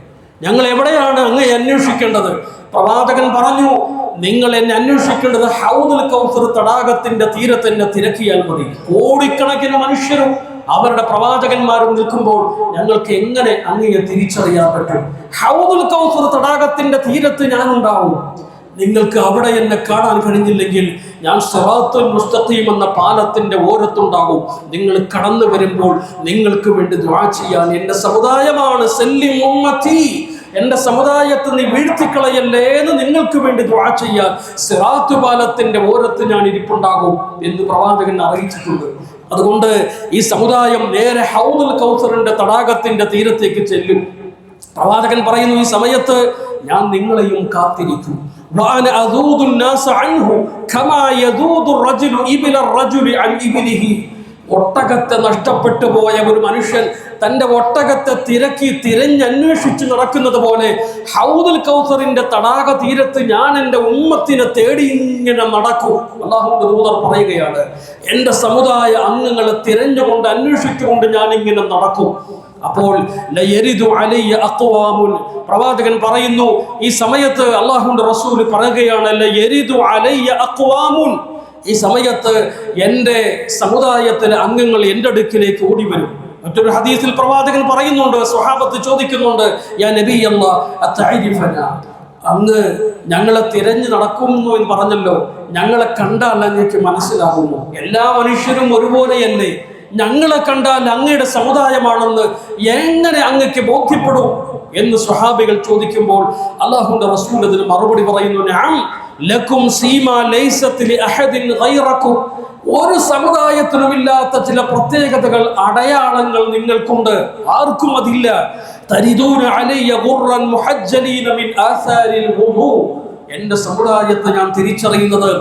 ഞങ്ങൾ എവിടെയാണ് അങ്ങയെ അന്വേഷിക്കേണ്ടത്? പ്രവാചകൻ പറഞ്ഞു, നിങ്ങൾ എന്നെ അന്വേഷിക്കേണ്ടത് ഹൗദുൽ കൗസർ തടാകത്തിന്റെ തീരത്ത് എന്നെ തിരക്കിയാൽ മതി. കോടിക്കണക്കിന് മനുഷ്യരും അവരുടെ പ്രവാചകന്മാരും നിൽക്കുമ്പോൾ ഞങ്ങൾക്ക് എങ്ങനെ അങ്ങയെ തിരിച്ചറിയാൻ പറ്റും? ഹൗദുൽ കൗസർ തടാകത്തിന്റെ തീരത്ത് ഞാൻ ഉണ്ടാവും. നിങ്ങൾക്ക് അവിടെ എന്നെ കാണാൻ കഴിഞ്ഞില്ലെങ്കിൽ ഞാൻ സിറാത്തുൽ മുസ്തഖീം എന്ന പാലത്തിന്റെ ഓരത്തുണ്ടാകും. നിങ്ങൾ കടന്നു വരുമ്പോൾ നിങ്ങൾക്ക് വേണ്ടി ദുആ ചെയ്യാൻ എൻ്റെ സമുദായമാണ്. സല്ലിം ഉമ്മത്തി, എൻ്റെ സമുദായത്തെ നീ വീഴ്ത്തിക്കളയല്ലേ എന്ന് നിങ്ങൾക്ക് വേണ്ടി ദുആ ചെയ്യാൻ സിറാത്ത് പാലത്തിന്റെ ഓരത്ത് ഞാൻ ഇരിപ്പുണ്ടാകും എന്ന് പ്രവാചകൻ അറിയിച്ചിട്ടുണ്ട്. അതുകൊണ്ട് ഈ സമുദായം നേരെ ഹൗദുൽ കൗസറിന്റെ തടാകത്തിന്റെ തീരത്തേക്ക് ചെല്ലും. പ്രവാചകൻ പറയുന്നു, ഈ സമയത്ത് ഞാൻ നിങ്ങളെയും കാത്തിരിക്കും. ഒട്ടകത്തെ നഷ്ടപ്പെട്ടു പോയ ഒരു മനുഷ്യൻ തൻ്റെ ഒട്ടകത്തെ തിരഞ്ഞന്വേഷിച്ച് നടക്കുന്നത് പോലെ ഹൗദുൽ കൗസറിന്റെ തടാക തീരത്ത് ഞാൻ എൻ്റെ ഉമ്മത്തിനെ തേടി ഇങ്ങനെ നടക്കും. അല്ലാഹുവിന്റെ ദൂതർ പറയുകയാണ്, എൻ്റെ സമുദായ അംഗങ്ങളെ തിരഞ്ഞുകൊണ്ട് അന്വേഷിച്ചുകൊണ്ട് ഞാൻ ഇങ്ങനെ നടക്കും. അപ്പോൾ പ്രവാചകൻ പറയുന്നു, ഈ സമയത്ത് അല്ലാഹുവിന്റെ റസൂൽ പറയുകയാണ്, ഈ സമയത്ത് എൻ്റെ സമുദായത്തിലെ അംഗങ്ങൾ എൻ്റെ അടുക്കിലേക്ക് ഓടി വരും. മറ്റൊരു ഹദീസിൽ പ്രവാചകൻ പറയുന്നുണ്ട്, സ്വഹാബത്ത് ചോദിക്കുന്നുണ്ട്, യാ നബി അല്ലാഹ്, അങ്ങ് ഞങ്ങളെ തിരഞ്ഞു നടക്കുന്നു എന്ന് പറഞ്ഞല്ലോ, ഞങ്ങളെ കണ്ടാൽ അങ്ങേക്ക് മനസ്സിലാകുമോ? എല്ലാ മനുഷ്യരും ഒരുപോലെയല്ലേ? ഞങ്ങളെ കണ്ടാൽ അങ്ങയുടെ സമുദായമാണെന്ന് എങ്ങനെ അങ്ങക്ക് ബോധ്യപ്പെടും എന്ന് സ്വഹാബികൾ ചോദിക്കുമ്പോൾ അല്ലാഹുവിന്റെ റസൂൽ അതിന് മറുപടി പറയുന്നു, നഅം ലക്കും സീമാ ലൈസത് ലിഅഹദിൻ ഗൈറകും, ഒരു സമുദായത്തിനുമില്ലാത്ത ചില പ്രത്യേകതകൾ, അടയാളങ്ങൾ നിങ്ങൾക്കുണ്ട്, ആർക്കും അതില്ല. തരിദൂന അലയ്യ ഗുർറൻ മുഹജ്ജലീന മിൻ ആസാരിൽ വുദൂ, എൻ്റെ സമുദായത്തെ ഞാൻ തിരിച്ചറിയുന്നത്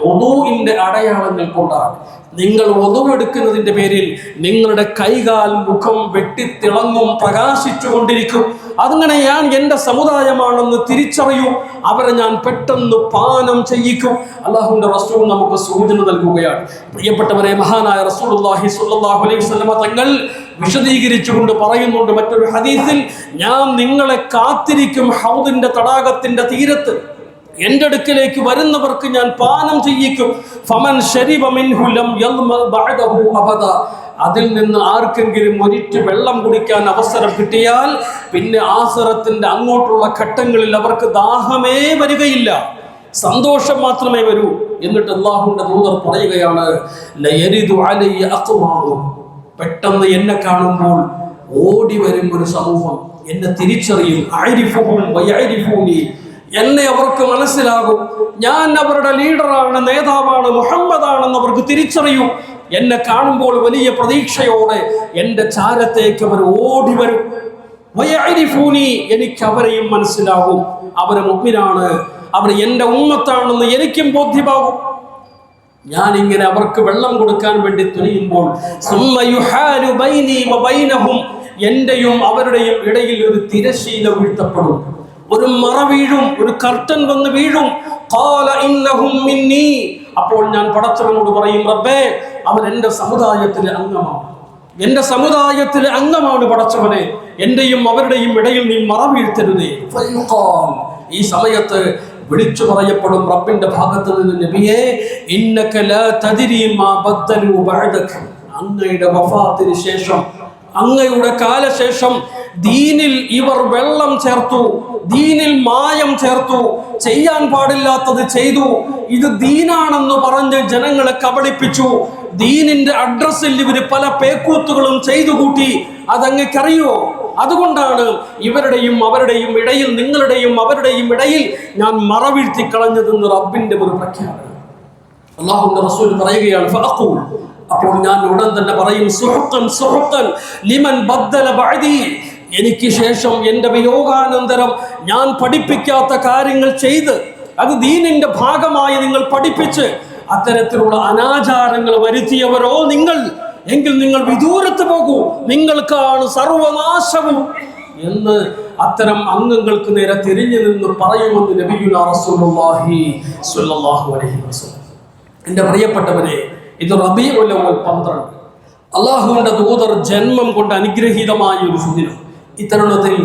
വുദൂഇന്റെ അടയാളങ്ങൾ കൊണ്ടാണ്. നിങ്ങൾ ഒതുവെടുക്കുന്നതിൻ്റെ പേരിൽ നിങ്ങളുടെ കൈകാൽ മുഖം വെട്ടിത്തിളങ്ങും, പ്രകാശിച്ചു കൊണ്ടിരിക്കും. അങ്ങനെ ഞാൻ എൻ്റെ സമുദായമാണെന്ന് തിരിച്ചറിയും, അവരെ ഞാൻ പെട്ടെന്ന് പാനം ചെയ്യിക്കും. അല്ലാഹുവിന്റെ റസൂൽ നമുക്ക് സൂചന നൽകുകയാണ്. പ്രിയപ്പെട്ടവരെ, മഹാനായ റസൂലുള്ളാഹി സ്വല്ലല്ലാഹു അലൈഹി വസല്ലം തങ്ങൾ വിശദീകരിച്ചുകൊണ്ട് പറയുന്നുണ്ട് മറ്റൊരു ഹദീസിൽ, ഞാൻ നിങ്ങളെ കാത്തിരിക്കും ഹൗദിന്റെ തടാകത്തിന്റെ തീരത്ത്, എൻ്റെ അടുക്കലേക്ക് വരുന്നവർക്ക് ഞാൻ പാനം ചെയ്യിക്കും. ഫമൻ ശരിബ മിൻഹു ലം യൽമ ബഅദഹു അബദ, അതിൽ നിന്ന് ആർക്കെങ്കിലും ഒരിറ്റ് വെള്ളം കുടിക്കാൻ അവസരം കിട്ടിയാൽ പിന്നെ ആഖിറത്തിന്റെ അങ്ങോട്ടുള്ള ഘട്ടങ്ങളിൽ അവർക്ക് ദാഹമേ വരികയില്ല, സന്തോഷം മാത്രമേ വരൂ. എന്നിട്ട് അല്ലാഹുവിന്റെ ദൂതർ പറയുകയാണ്, ലയരിദു അലയ്യ അഖ്വാമു, പെട്ടെന്ന് എന്നെ കാണുമ്പോൾ ഓടി വരും ഒരു സമൂഹം, എന്നെ തിരിച്ചറിയും. അഅരിഫുഹും വയഅരിഫൂനി, എന്നെ അവർക്ക് മനസ്സിലാകും, ഞാൻ അവരുടെ ലീഡറാണ്, നേതാവാണ്, മുഹമ്മദാണെന്ന് അവർക്ക് തിരിച്ചറിയും. എന്നെ കാണുമ്പോൾ വലിയ പ്രതീക്ഷയോടെ എൻ്റെ ചാരത്തേക്ക് അവർ ഓടി വരും. വയഅരിഫൂനി, എനിക്ക് അവരെയും മനസ്സിലാകും, അവർ മുഅ്മിനാണ്, അവർ എൻ്റെ ഉമ്മത്താണെന്ന് എനിക്കും ബോധ്യമാകും. ഞാൻ ഇങ്ങനെ അവർക്ക് വെള്ളം കൊടുക്കാൻ വേണ്ടി തുനിയുമ്പോൾ എന്റെയും അവരുടെയും ഇടയിൽ ഒരു തിരശീല വീഴ്ത്തപ്പെടും, ഒരു മറ വീഴും, ഒരു കർട്ടൻ വന്ന് വീഴും. അപ്പോൾ ഞാൻ പടച്ചവനോട് പറയും, റബ്ബേ, അവൻ എൻ്റെ സമുദായത്തിലെ അംഗമാണ്, എൻ്റെ സമുദായത്തിലെ അംഗമാണ് പടച്ചവനെ, എന്റെയും അവരുടെയും ഇടയിൽ നീ മറ വീഴ്ത്തരുതേ. ഈ സമയത്ത് വിളിച്ചു പറയപ്പെടും റബ്ബിന്റെ ഭാഗത്ത് നിന്ന്, നബിയേ, ഇന്നക ലാ തദ്രി മാ ബദ്ദലു ബഅദക, അങ്ങയുടെ വഫാത്തിന് ശേഷം, അങ്ങയുടെ കാലശേഷം ദീനിൽ ഇവർ വെള്ളം ചേർത്തു, ദീനിൽ മായം ചേർത്തു, ചെയ്യാൻ പാടില്ലാത്തത് ചെയ്തു, ഇത് ദീനാണെന്ന് പറഞ്ഞ് ജനങ്ങളെ കബളിപ്പിച്ചു, ദീനിന്റെ അഡ്രസ്സിൽ ഇവര് പല പേക്കൂത്തുകളും ചെയ്തു കൂട്ടി. അതങ്ങക്കറിയോ? അതുകൊണ്ടാണ് ഇവരുടെയും അവരുടെയും ഇടയിൽ, നിങ്ങളുടെയും അവരുടെയും ഇടയിൽ ഞാൻ മറവീഴ്ത്തി കളഞ്ഞതെന്ന് റബ്ബിന്റെ ഒരു പ്രഖ്യാപനം. അല്ലാഹുവിന്റെ റസൂൽ പറയുകയാണ്, ഫഅഖൂൽ, അപ്പോൾ ഞാൻ ഉടൻ തന്നെ പറയും, സുഹഖൻ സുഹഖൻ ലിമൻ ബദ്ദല ബഅദി, എനിക്ക് ശേഷം എൻ്റെ വിയോഗാനന്തരം ഞാൻ പഠിപ്പിക്കാത്ത കാര്യങ്ങൾ ചെയ്ത് അത് ദീനിന്റെ ഭാഗമായി നിങ്ങൾ പഠിപ്പിച്ച് അത്തരത്തിലുള്ള അനാചാരങ്ങൾ വരുത്തിയവരോ നിങ്ങൾ, എങ്കിൽ നിങ്ങൾ വിദൂരത്ത് പോകൂ, നിങ്ങൾക്കാണ് സർവനാശവും എന്ന് അത്തരം അംഗങ്ങൾക്ക് നേരെ തിരിഞ്ഞു നിന്ന് പറയുമെന്ന് നബിയുനാ റസൂലുള്ളാഹി സ്വല്ലല്ലാഹു അലൈഹി വസല്ലം. എൻ്റെ പ്രിയപ്പെട്ടവരെ, ഇത് റബീഉൽ അവ്വൽ 12, അള്ളാഹുവിൻ്റെ ദൂതർ ജന്മം കൊണ്ട് അനുഗ്രഹീതമായ ഒരു സുദിനം. ഇത്തരുണത്തിൽ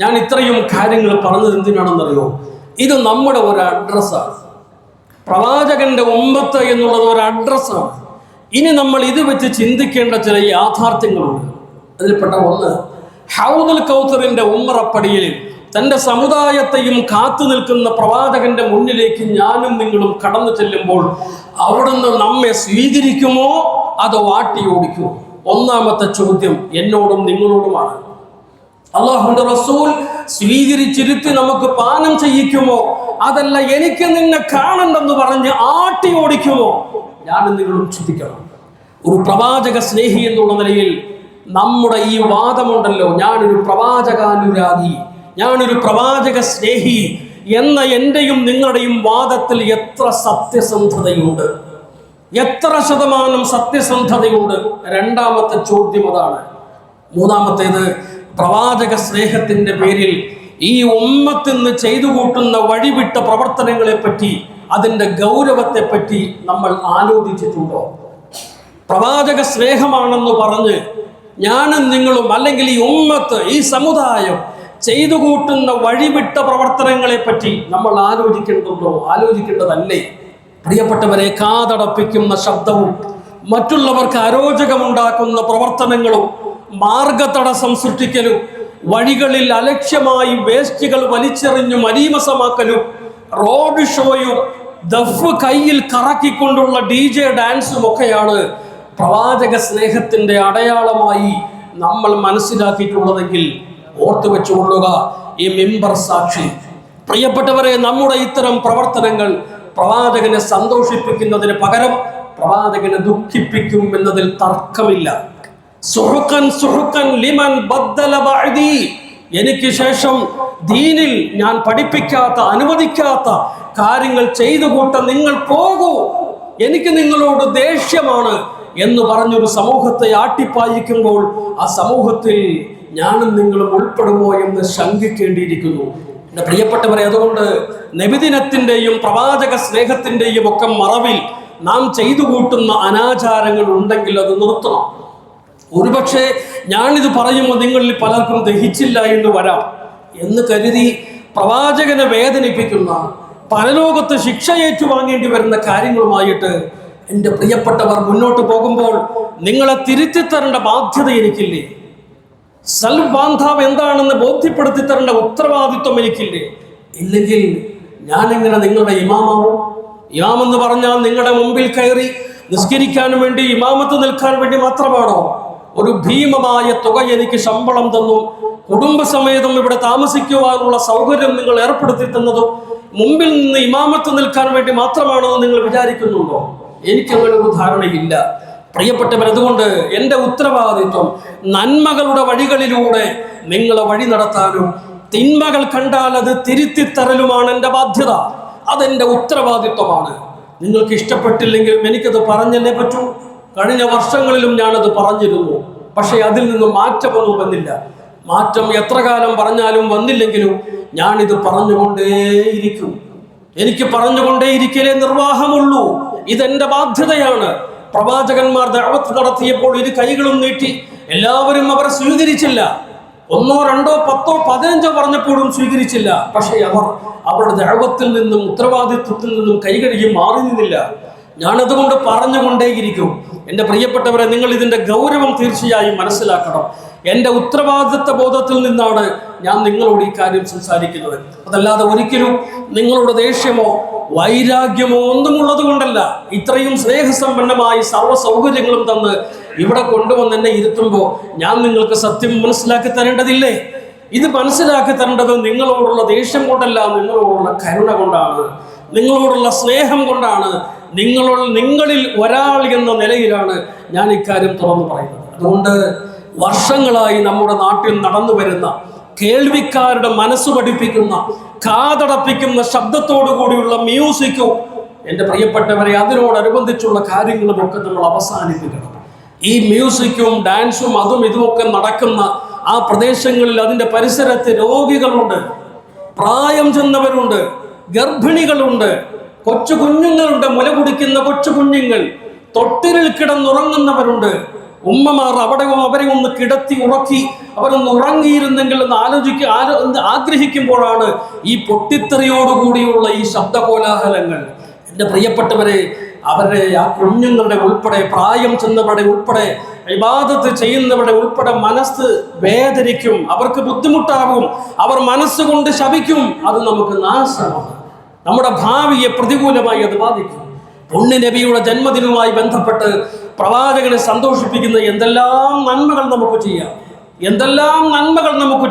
ഞാൻ ഇത്രയും കാര്യങ്ങൾ പറഞ്ഞത് എന്തിനാണെന്നറിയോ? ഇത് നമ്മുടെ ഒരു അഡ്രസ്സാണ്. പ്രവാചകന്റെ ഉമ്മത്ത് എന്നുള്ളത് ഒരു അഡ്രസ്സാണ്. ഇനി നമ്മൾ ഇത് വെച്ച് ചിന്തിക്കേണ്ട ചില യാഥാർത്ഥ്യങ്ങളുണ്ട്. അതിൽപ്പെട്ട ഒന്ന്, ഹൗദുൽ കൗസറിന്റെ ഉമ്മറപ്പടിയിൽ തൻ്റെ സമുദായത്തെയും കാത്തു നിൽക്കുന്ന പ്രവാചകന്റെ മുന്നിലേക്ക് ഞാനും നിങ്ങളും കടന്നു ചെല്ലുമ്പോൾ അവിടുന്ന് നമ്മെ സ്വീകരിക്കുമോ അതോ വാട്ടി ഓടിക്കുമോ? ഒന്നാമത്തെ ചോദ്യം എന്നോടും നിങ്ങളോടുമാണ്. അല്ലാഹുവിന്റെ റസൂൽ സ്വീകരിച്ചിരുത്തി നമുക്ക് പാനം ചെയ്യിക്കുമോ, അതല്ല എനിക്ക് നിന്നെ കാണണ്ടെന്ന് പറഞ്ഞ് ആട്ടി ഓടിക്കുമോ? ഞാനും നിങ്ങളും ചിന്തിക്കണം. ഒരു പ്രവാചക സ്നേഹി എന്നുള്ള നിലയിൽ നമ്മുടെ ഈ വാദമുണ്ടല്ലോ, ഞാനൊരു പ്രവാചകാനുരാഗി, ഞാനൊരു പ്രവാചക സ്നേഹി എന്ന എൻ്റെയും നിങ്ങളുടെയും വാദത്തിൽ എത്ര സത്യസന്ധതയുണ്ട്, എത്ര ശതമാനം സത്യസന്ധതയുണ്ട്? രണ്ടാമത്തെ ചോദ്യം അതാണ്. മൂന്നാമത്തേത്, പ്രവാചക സ്നേഹത്തിന്റെ പേരിൽ ഈ ഉമ്മത്തിന്ന് ചെയ്തു കൂട്ടുന്ന വഴിവിട്ട പ്രവർത്തനങ്ങളെ പറ്റി, അതിൻ്റെ ഗൗരവത്തെ പറ്റി നമ്മൾ ആലോചിച്ചിട്ടുണ്ടോ? പ്രവാചക സ്നേഹമാണെന്ന് പറഞ്ഞ് ഞാനും നിങ്ങളും, അല്ലെങ്കിൽ ഈ ഉമ്മത്ത്, ഈ സമുദായം ചെയ്തു കൂട്ടുന്ന വഴിവിട്ട പ്രവർത്തനങ്ങളെ പറ്റി നമ്മൾ ആലോചിക്കേണ്ടതുണ്ടോ? ആലോചിക്കേണ്ടതല്ലേ? പ്രിയപ്പെട്ടവരെ, കാതടപ്പിക്കുന്ന ശബ്ദവും മറ്റുള്ളവർക്ക് അരോചകമുണ്ടാക്കുന്ന പ്രവർത്തനങ്ങളും മാർഗതടസ്സം സൃഷ്ടിക്കലും വഴികളിൽ അലക്ഷ്യമായി വേസ്റ്റുകൾ വലിച്ചെറിഞ്ഞു മലീമസമാക്കലും റോഡ് ഷോയും ദഫ് കയ്യിൽ കറക്കിക്കൊണ്ടുള്ള DJ ഡാൻസും ഒക്കെയാണ് പ്രവാചക സ്നേഹത്തിന്റെ അടയാളമായി നമ്മൾ മനസ്സിലാക്കിയിട്ടുള്ളതെങ്കിൽ ഓർത്തു വെച്ചുകൊള്ളുക, ഈ മിമ്പർ സാക്ഷി. പ്രിയപ്പെട്ടവരെ, നമ്മുടെ ഇത്തരം പ്രവർത്തനങ്ങൾ പ്രവാചകനെ സന്തോഷിപ്പിക്കുന്നതിന് പകരം പ്രവാചകനെ ദുഃഖിപ്പിക്കും എന്നതിൽ തർക്കമില്ല. സുഹഖൻ സുഹഖൻ ലിമൻ ബദ്ദല ബഅദി, എനിക്ക് ശേഷം ദീനിൽ ഞാൻ പഠിപ്പിക്കാത്ത, അനുവദിക്കാത്ത കാര്യങ്ങൾ ചെയ്തു കൂട്ട നിങ്ങൾ പോകൂ, എനിക്ക് നിങ്ങളോട് ദേഷ്യമാണ് എന്ന് പറഞ്ഞൊരു സമൂഹത്തെ ആട്ടിപ്പായിക്കുമ്പോൾ ആ സമൂഹത്തിൽ ഞാനും നിങ്ങളും ഉൾപ്പെടുമോ എന്ന് ശങ്കിക്കേണ്ടിയിരിക്കുന്നു. എൻ്റെ പ്രിയപ്പെട്ടവരെ, അതുകൊണ്ട് നബിദിനത്തിൻ്റെയും പ്രവാചക സ്നേഹത്തിൻ്റെയും ഒക്കെ മറവിൽ നാം ചെയ്തു കൂട്ടുന്ന അനാചാരങ്ങൾ ഉണ്ടെങ്കിൽ അത് നിർത്തണം. ഒരുപക്ഷെ ഞാനിത് പറയുമ്പോൾ നിങ്ങളിൽ പലർക്കും ദഹിച്ചില്ല എന്ന് വരാം എന്ന് കരുതി പ്രവാചകനെ വേദനിപ്പിക്കുന്ന, പരലോകത്ത് ശിക്ഷ ഏറ്റുവാങ്ങേണ്ടി വരുന്ന കാര്യങ്ങളുമായിട്ട് എൻ്റെ പ്രിയപ്പെട്ടവർ മുന്നോട്ട് പോകുമ്പോൾ നിങ്ങളെ തിരുത്തി തരേണ്ട ബാധ്യത എനിക്കില്ലേ? സൽബാന്ധാവ് എന്താണെന്ന് ബോധ്യപ്പെടുത്തി തരേണ്ട ഉത്തരവാദിത്വം എനിക്കില്ലേ? ഇല്ലെങ്കിൽ ഞാനെങ്ങനെ നിങ്ങളുടെ ഇമാമാവും? ഇമാമെന്ന് പറഞ്ഞാൽ നിങ്ങളുടെ മുമ്പിൽ കയറി നിസ്കരിക്കാൻ വേണ്ടി, ഇമാമത്ത് നിൽക്കാൻ വേണ്ടി മാത്രമാണോ? ഒരു ഭീമമായ തുക എനിക്ക് ശമ്പളം തന്നു, കുടുംബസമേതം ഇവിടെ താമസിക്കുവാനുള്ള സൗകര്യം നിങ്ങൾ ഏർപ്പെടുത്തി തന്നതും മുമ്പിൽ നിന്ന് ഇമാമത്ത് നിൽക്കാൻ വേണ്ടി മാത്രമാണോ നിങ്ങൾ വിചാരിക്കുന്നുണ്ടോ? എനിക്കങ്ങനെ ഒരു ധാരണയില്ല. പ്രിയപ്പെട്ടവർ, അതുകൊണ്ട് എൻ്റെ ഉത്തരവാദിത്വം നന്മകളുടെ വഴികളിലൂടെ നിങ്ങളെ വഴി നടത്താനും തിന്മകൾ കണ്ടാൽ അത് തിരുത്തിത്തരലുമാണ് എൻ്റെ ബാധ്യത. അതെൻ്റെ ഉത്തരവാദിത്വമാണ്. നിങ്ങൾക്ക് ഇഷ്ടപ്പെട്ടില്ലെങ്കിലും എനിക്കത് പറഞ്ഞല്ലേ പറ്റൂ. കഴിഞ്ഞ വർഷങ്ങളിലും ഞാനത് പറഞ്ഞിരുന്നു. പക്ഷേ അതിൽ നിന്ന് മാറ്റമൊന്നും വന്നില്ല. മാറ്റം എത്ര കാലം പറഞ്ഞാലും വന്നില്ലെങ്കിലും ഞാനിത് പറഞ്ഞുകൊണ്ടേയിരിക്കും. എനിക്ക് പറഞ്ഞുകൊണ്ടേയിരിക്കലേ നിർവാഹമുള്ളൂ. ഇതെന്റെ ബാധ്യതയാണ്. പ്രവാചകന്മാർ ദഅവത്ത് നടത്തിയപ്പോൾ ഇരു കൈകളും നീട്ടി എല്ലാവരും അവരെ സ്വീകരിച്ചില്ല. 1, 2, 10, 15 പറഞ്ഞപ്പോഴും സ്വീകരിച്ചില്ല. പക്ഷേ അവർ അവരുടെ ദഅവത്തിൽ നിന്നും ഉത്തരവാദിത്വത്തിൽ നിന്നും കൈകഴുകി മാറി നിന്നില്ല. ഞാനതുകൊണ്ട് പറഞ്ഞുകൊണ്ടേയിരിക്കും. എൻ്റെ പ്രിയപ്പെട്ടവരെ, നിങ്ങൾ ഇതിൻ്റെ ഗൗരവം തീർച്ചയായും മനസ്സിലാക്കണം. എൻ്റെ ഉത്തരവാദിത്വ ബോധത്തിൽ നിന്നാണ് ഞാൻ നിങ്ങളോട് ഈ കാര്യം സംസാരിക്കുന്നത്. അതല്ലാതെ ഒരിക്കലും നിങ്ങളുടെ ദേഷ്യമോ വൈരാഗ്യമോ ഒന്നുമുള്ളത് കൊണ്ടല്ല. ഇത്രയും സ്നേഹസമ്പന്നമായി സർവ്വ സൗകര്യങ്ങളും തന്ന് ഇവിടെ കൊണ്ടുവന്ന് എന്നെ ഇരുത്തുമ്പോൾ ഞാൻ നിങ്ങൾക്ക് സത്യം മനസ്സിലാക്കി തരേണ്ടതില്ലേ? ഇത് മനസ്സിലാക്കി തരേണ്ടത് നിങ്ങളോടുള്ള ദേഷ്യം കൊണ്ടല്ല, നിങ്ങളോടുള്ള കരുണ കൊണ്ടാണ്, നിങ്ങളോടുള്ള സ്നേഹം കൊണ്ടാണ്, നിങ്ങളിൽ ഒരാൾ എന്ന നിലയിലാണ് ഞാൻ ഇക്കാര്യം തുറന്നു പറയുന്നത്. അതുകൊണ്ട് വർഷങ്ങളായി നമ്മുടെ നാട്ടിൽ നടന്നു വരുന്ന കേൾവിക്കാരുടെ മനസ്സ് പഠിപ്പിക്കുന്ന, കാതടപ്പിക്കുന്ന ശബ്ദത്തോടു കൂടിയുള്ള മ്യൂസിക്കും, എൻ്റെ പ്രിയപ്പെട്ടവരെ, അതിനോടനുബന്ധിച്ചുള്ള കാര്യങ്ങളുമൊക്കെ നമ്മൾ അവസാനിപ്പിക്കണം. ഈ മ്യൂസിക്കും ഡാൻസും അതും ഇതുമൊക്കെ നടക്കുന്ന ആ പ്രദേശങ്ങളിൽ, അതിൻ്റെ പരിസരത്ത് രോഗികളുണ്ട്, പ്രായം ചെന്നവരുണ്ട്, ഗർഭിണികളുണ്ട്, കൊച്ചു കുഞ്ഞുങ്ങളുണ്ട്, മുല കുടിക്കുന്ന കൊച്ചു കുഞ്ഞുങ്ങൾ, തൊട്ടിലിൽ കിടന്നുറങ്ങുന്നവരുണ്ട്. ഉമ്മമാർ അവരെ ഒന്ന് കിടത്തി ഉറക്കി അവരൊന്ന് ഉറങ്ങിയിരുന്നെങ്കിൽ എന്ന് ആഗ്രഹിക്കുമ്പോഴാണ് ഈ പൊട്ടിത്തെറിയോടുകൂടിയുള്ള ഈ ശബ്ദകോലാഹലങ്ങൾ. എൻ്റെ പ്രിയപ്പെട്ടവരെ, അവരുടെ ആ കുഞ്ഞുങ്ങളുടെ ഉൾപ്പെടെ, പ്രായം ചെന്നവരുടെ ഉൾപ്പെടെ, ഇബാദത്ത് ചെയ്യുന്നവരുടെ ഉൾപ്പെടെ മനസ്സ് വേദനിക്കും, അവർക്ക് ബുദ്ധിമുട്ടാകും, അവർ മനസ്സുകൊണ്ട് ശപിക്കും. അത് നമുക്ക് നാശമാണ്, നമ്മുടെ ഭാവിയെ പ്രതികൂലമായി അത് ബാധിക്കും. പുണ്യ നബിയുടെ ജന്മദിനവുമായി ബന്ധപ്പെട്ട് പ്രവാചകനെ സന്തോഷിപ്പിക്കുന്ന എന്തെല്ലാം നന്മകൾ നമുക്ക്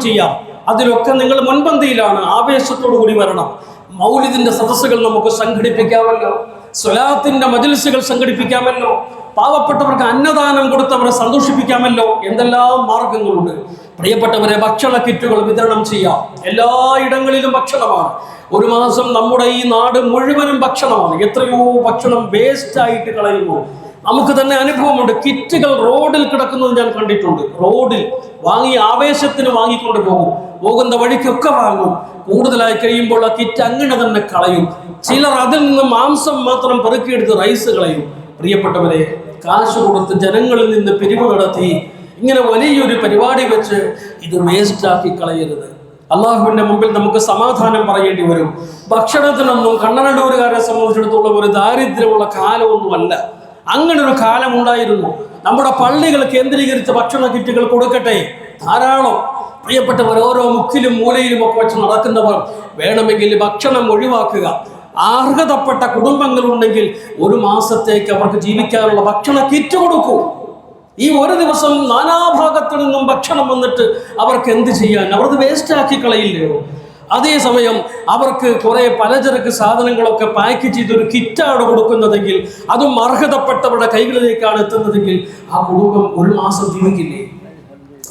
ചെയ്യാം, അതിലൊക്കെ നിങ്ങൾ മുൻപന്തിയിലാണ്. ആവേശത്തോടു കൂടി വരണം. മൗലിദിന്റെ സദസ്സുകൾ നമുക്ക് സംഘടിപ്പിക്കാമല്ലോ, സ്വലാത്തിന്റെ മജ്‌ലിസുകൾ സംഘടിപ്പിക്കാമല്ലോ, പാവപ്പെട്ടവർക്ക് അന്നദാനം കൊടുത്തവരെ സന്തോഷിപ്പിക്കാമല്ലോ. എന്തെല്ലാം മാർഗങ്ങളുണ്ട്. പ്രിയപ്പെട്ടവരെ, ഭക്ഷണ കിറ്റുകൾ വിതരണം ചെയ്യാം. എല്ലായിടങ്ങളിലും ഭക്ഷണമാണ്. ഒരു മാസം നമ്മുടെ ഈ നാട് മുഴുവനും ഭക്ഷണമാണ്. എത്രയോ ഭക്ഷണം വേസ്റ്റ് ആയിട്ട് കളയുന്നു. നമുക്ക് തന്നെ അനുഭവമുണ്ട്. കിറ്റുകൾ റോഡിൽ കിടക്കുന്നത് ഞാൻ കണ്ടിട്ടുണ്ട്. റോഡിൽ വാങ്ങി ആവേശത്തിന് വാങ്ങിക്കൊണ്ട് പോകുന്ന വഴിക്കൊക്കെ വാങ്ങും. കൂടുതലായി കഴിയുമ്പോൾ ആ കിറ്റ് അങ്ങനെ തന്നെ കളയും. ചിലർ അതിൽ നിന്ന് മാംസം മാത്രം പെറുക്കിയെടുത്ത് റൈസ് കളയും. പ്രിയപ്പെട്ടവരെ, കാശ് കൊടുത്ത് ജനങ്ങളിൽ നിന്ന് പിരിവ് നടത്തി ഇങ്ങനെ വലിയൊരു പരിപാടി വെച്ച് ഇത് വേസ്റ്റാക്കി കളയരുത്. അള്ളാഹുവിന്റെ മുമ്പിൽ നമുക്ക് സമാധാനം പറയേണ്ടി വരും. ഭക്ഷണത്തിനൊന്നും കണ്ണനല്ലൂരുകാരെ സംബന്ധിച്ചിടത്തോളം ഒരു ദാരിദ്ര്യമുള്ള കാലമൊന്നുമല്ല. അങ്ങനെ ഒരു കാലം ഉണ്ടായിരുന്നു. നമ്മുടെ പള്ളികൾ കേന്ദ്രീകരിച്ച് ഭക്ഷണ കിറ്റുകൾ കൊടുക്കട്ടെ, ധാരാളം. പ്രിയപ്പെട്ടവർ, ഓരോ മുക്കിലും മൂലയിലും ഒക്കെ വെച്ച് നടക്കുന്നവർ വേണമെങ്കിൽ ഭക്ഷണം ഒഴിവാക്കുക. അർഹതപ്പെട്ട കുടുംബങ്ങളുണ്ടെങ്കിൽ ഒരു മാസത്തേക്ക് അവർക്ക് ജീവിക്കാനുള്ള ഭക്ഷണ കിറ്റ് കൊടുക്കൂ. ഈ ഒരു ദിവസം നാനാഭാഗത്തു നിന്നും ഭക്ഷണം വന്നിട്ട് അവർക്ക് എന്ത് ചെയ്യാൻ? അവർക്ക് വേസ്റ്റാക്കി കളയില്ലയോ? അതേസമയം അവർക്ക് കുറെ പലചരക്ക് സാധനങ്ങളൊക്കെ പാക്ക് ചെയ്തൊരു കിറ്റാണ് കൊടുക്കുന്നതെങ്കിൽ, അതും അർഹതപ്പെട്ടവരുടെ കൈകളിലേക്കാണ് എത്തുന്നതെങ്കിൽ, ആ കുടുംബം ഒരു മാസം ജീവിക്കില്ലേ?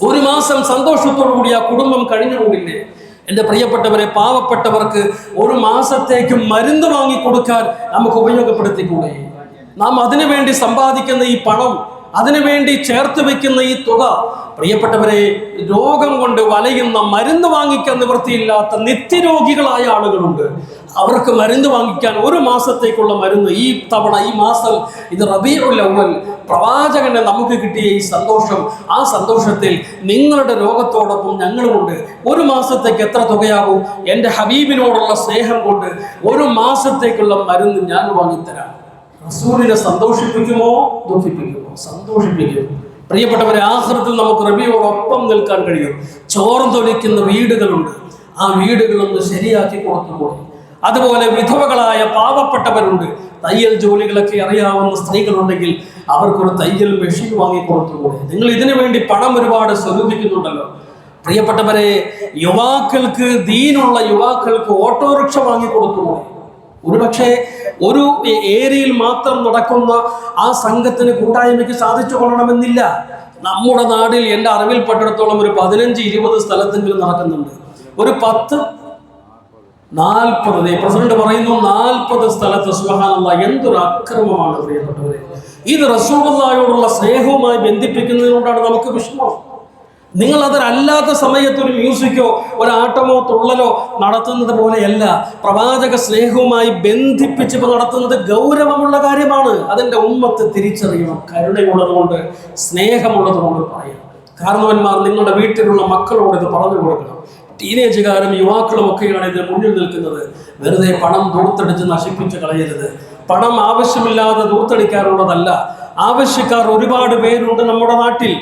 ഒരു മാസം സന്തോഷത്തോടു കൂടി ആ കുടുംബം കഴിഞ്ഞുകൂടില്ലേ? എൻ്റെ പ്രിയപ്പെട്ടവരെ, പാവപ്പെട്ടവർക്ക് ഒരു മാസത്തേക്ക് മരുന്ന് വാങ്ങിക്കൊടുക്കാൻ നമുക്ക് ഉപയോഗപ്പെടുത്തിക്കൂടെ? നാം അതിനുവേണ്ടി സമ്പാദിക്കുന്ന ഈ പണം, അതിനുവേണ്ടി ചേർത്ത് വെക്കുന്ന ഈ തുക, പ്രിയപ്പെട്ടവരെ, രോഗം കൊണ്ട് വലയുന്ന, മരുന്ന് വാങ്ങിക്കാൻ നിവൃത്തിയില്ലാത്ത നിത്യരോഗികളായ ആളുകളുണ്ട്. അവർക്ക് മരുന്ന് വാങ്ങിക്കാൻ ഒരു മാസത്തേക്കുള്ള മരുന്ന് ഈ തവണ, ഈ മാസം, ഇത് റബീഉൽ അവ്വൽ, പ്രവാചകനെ നമുക്ക് കിട്ടിയ ഈ സന്തോഷം, ആ സന്തോഷത്തിൽ നിങ്ങളുടെ രോഗത്തോടൊപ്പം ഞങ്ങളുമുണ്ട്. ഒരു മാസത്തേക്ക് എത്ര തുകയാകും? എൻ്റെ ഹബീബിനോടുള്ള സ്നേഹം കൊണ്ട് ഒരു മാസത്തേക്കുള്ള മരുന്ന് ഞാൻ വാങ്ങിത്തരാം. റസൂലിനെ സന്തോഷിപ്പിക്കുമോ ദുഃഖിപ്പിക്കുമോ? സന്തോഷിപ്പിക്കും. പ്രിയപ്പെട്ടവരെ, ആഖിറത്തിൽ നമുക്ക് റബിയോടൊപ്പം നിൽക്കാൻ കഴിയും. ചോർന്നൊലിക്കുന്ന വീടുകളുണ്ട്, ആ വീടുകളൊന്ന് ശരിയാക്കി കൊടുത്തുകൂടെ? അതുപോലെ വിധവകളായ പാവപ്പെട്ടവരുണ്ട്, തയ്യൽ ജോലികളൊക്കെ അറിയാവുന്ന സ്ത്രീകളുണ്ടെങ്കിൽ അവർക്കൊരു തയ്യൽ മെഷീൻ വാങ്ങിക്കൊടുത്തുകൂടെ? നിങ്ങൾ ഇതിനു വേണ്ടി പണം ഒരുപാട് സ്വരൂപിക്കുന്നുണ്ടല്ലോ. പ്രിയപ്പെട്ടവരെ, യുവാക്കൾക്ക്, ദീനുള്ള യുവാക്കൾക്ക് ഓട്ടോറിക്ഷ വാങ്ങിക്കൊടുത്തുകൂടെ? ഒരുപക്ഷെ ഒരു ഏരിയയിൽ മാത്രം നടക്കുന്ന ആ സംഘത്തിന്, കൂട്ടായ്മയ്ക്ക് സാധിച്ചു കൊള്ളണമെന്നില്ല. നമ്മുടെ നാട്ടിൽ എൻ്റെ അറിവിൽപ്പെട്ടിടത്തോളം ഒരു 15-20 സ്ഥലത്തെങ്കിലും നടക്കുന്നുണ്ട്. ഒരു 10-40, പ്രസിഡന്റ് പറയുന്നു 40 സ്ഥലത്ത്. സുബ്ഹാനല്ലാഹ്, എന്തൊരു അക്രമമാണ് പ്രിയപ്പെട്ടവരെ! ഇത് റസൂലുള്ളാഹിയോടുള്ള സ്നേഹവുമായി ബന്ധിപ്പിക്കുന്നതിനോടാണ് നമുക്ക് വിഷമം. നിങ്ങൾ അതല്ലാത്ത സമയത്ത് ഒരു മ്യൂസിക്കോ ഒരു ആട്ടമോ തുള്ളലോ നടത്തുന്നത് പോലെയല്ല. പ്രവാചക സ്നേഹവുമായി ബന്ധിപ്പിച്ച് നടത്തുന്നത് ഗൗരവമുള്ള കാര്യമാണ്. അതിൻ്റെ ഉമ്മത്ത് തിരിച്ചറിയണം. കരുണയുള്ളതുകൊണ്ട്, സ്നേഹമുള്ളതുകൊണ്ട് പറയാം. കാരണവന്മാർ നിങ്ങളുടെ വീട്ടിലുള്ള മക്കളോട് ഇത് പറഞ്ഞു കൊടുക്കണം. ടീനേജുകാരും യുവാക്കളും ഒക്കെയാണ് ഇത് മുന്നിൽ നിൽക്കുന്നത്. വെറുതെ പണം ദൂർത്തടിച്ച് നശിപ്പിച്ച് കളയരുത്. പണം ആവശ്യമില്ലാതെ ദൂർത്തടിക്കാറുള്ളതല്ല. ആവശ്യക്കാർ ഒരുപാട് പേരുണ്ട് നമ്മുടെ നാട്ടിൽ.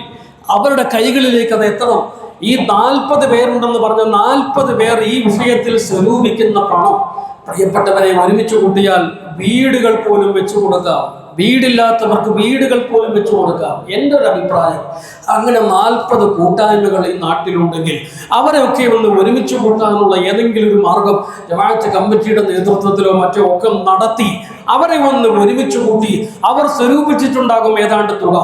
അവരുടെ കൈകളിലേക്ക് അത് എത്തണം. ഈ 40 പേരുണ്ടെന്ന് പറഞ്ഞ 40 പേർ ഈ വിഷയത്തിൽ സ്വരൂപിക്കുന്ന പണം, പ്രിയപ്പെട്ടവരെ, ഒരുമിച്ച് കൂട്ടിയാൽ വീടുകൾ പോലും വെച്ചു കൊടുക്കാം. വീടില്ലാത്തവർക്ക് വീടുകൾ പോലും വെച്ചു കൊടുക്കാം. എൻ്റെ ഒരു അഭിപ്രായം, അങ്ങനെ 40 കൂട്ടായ്മകൾ ഈ നാട്ടിലുണ്ടെങ്കിൽ അവരെയൊക്കെ ഒന്ന് ഒരുമിച്ച് കൂട്ടാനുള്ള ഏതെങ്കിലും ഒരു മാർഗം ജമാഅത്ത് കമ്മിറ്റിയുടെ നേതൃത്വത്തിലോ മറ്റോ ഒക്കെ നടത്തി അവരെ ഒന്ന് ഒരുമിച്ച് കൂട്ടി അവർ സ്വരൂപിച്ചിട്ടുണ്ടാകും ഏതാണ്ട് തുക.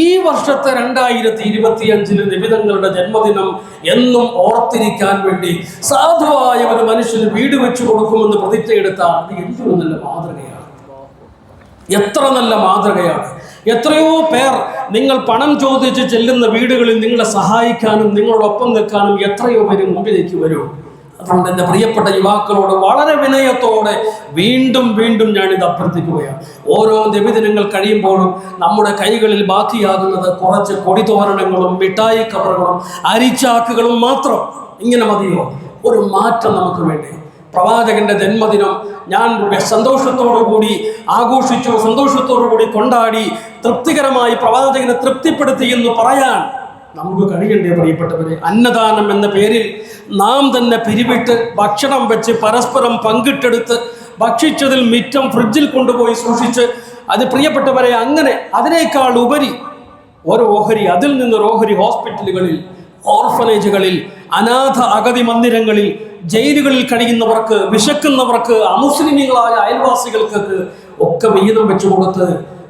ഈ വർഷത്തെ 2025 നിബിതങ്ങളുടെ ജന്മദിനം എന്നും ഓർത്തിരിക്കാൻ വേണ്ടി സാധുവായ ഒരു മനുഷ്യന് വീട് വെച്ചു കൊടുക്കുമെന്ന് പ്രതിജ്ഞയെടുത്താൽ അത് എന്തൊരു നല്ല മാതൃകയാണ്, എത്ര നല്ല മാതൃകയാണ്. എത്രയോ പേർ നിങ്ങൾ പണം ചോദിച്ച് ചെല്ലുന്ന വീടുകളിൽ നിങ്ങളെ സഹായിക്കാനും നിങ്ങളോടൊപ്പം നിൽക്കാനും എത്രയോ പേര് മുമ്പിലേക്ക് വരും. അതുകൊണ്ട് എൻ്റെ പ്രിയപ്പെട്ട യുവാക്കളോട് വളരെ വിനയത്തോടെ വീണ്ടും വീണ്ടും ഞാനിത് അഭ്യർത്ഥിക്കുകയാണ്. ഓരോ നബിദിനങ്ങൾ കഴിയുമ്പോഴും നമ്മുടെ കൈകളിൽ ബാക്കിയാകുന്നത് കുറച്ച് കൊടിതോരണങ്ങളും മിഠായി കവറുകളും അരിച്ചാക്കുകളും മാത്രം. ഇങ്ങനെ മതിയോ? ഒരു മാറ്റം നമുക്ക് വേണ്ടി. പ്രവാചകന്റെ ജന്മദിനം ഞാൻ സന്തോഷത്തോടു കൂടി ആഘോഷിച്ചു, സന്തോഷത്തോടു കൂടി കൊണ്ടാടി, തൃപ്തികരമായി പ്രവാചകനെ തൃപ്തിപ്പെടുത്തി എന്ന് പറയാൻ നമുക്ക് കഴിയണ്ടേ പ്രിയപ്പെട്ടവരെ? അന്നദാനം എന്ന പേരിൽ നാം തന്നെ പിരിവിട്ട് ഭക്ഷണം വെച്ച് പരസ്പരം പങ്കിട്ടെടുത്ത് ഭക്ഷിച്ചതിൽ മിറ്റം ഫ്രിഡ്ജിൽ കൊണ്ടുപോയി സൂക്ഷിച്ച് അത് പ്രിയപ്പെട്ടവരെ അങ്ങനെ അതിനേക്കാൾ ഉപരി ഒരു ഓഹരി, അതിൽ നിന്നൊരു ഓഹരി ഹോസ്പിറ്റലുകളിൽ, ഓർഫനേജുകളിൽ, അനാഥ അഗതി മന്ദിരങ്ങളിൽ, ജയിലുകളിൽ കഴിയുന്നവർക്ക്, വിശക്കുന്നവർക്ക്, അമുസ്ലിമികളായ അയൽവാസികൾക്ക് ഒക്കെ വീതം വെച്ചു കൊടുത്ത്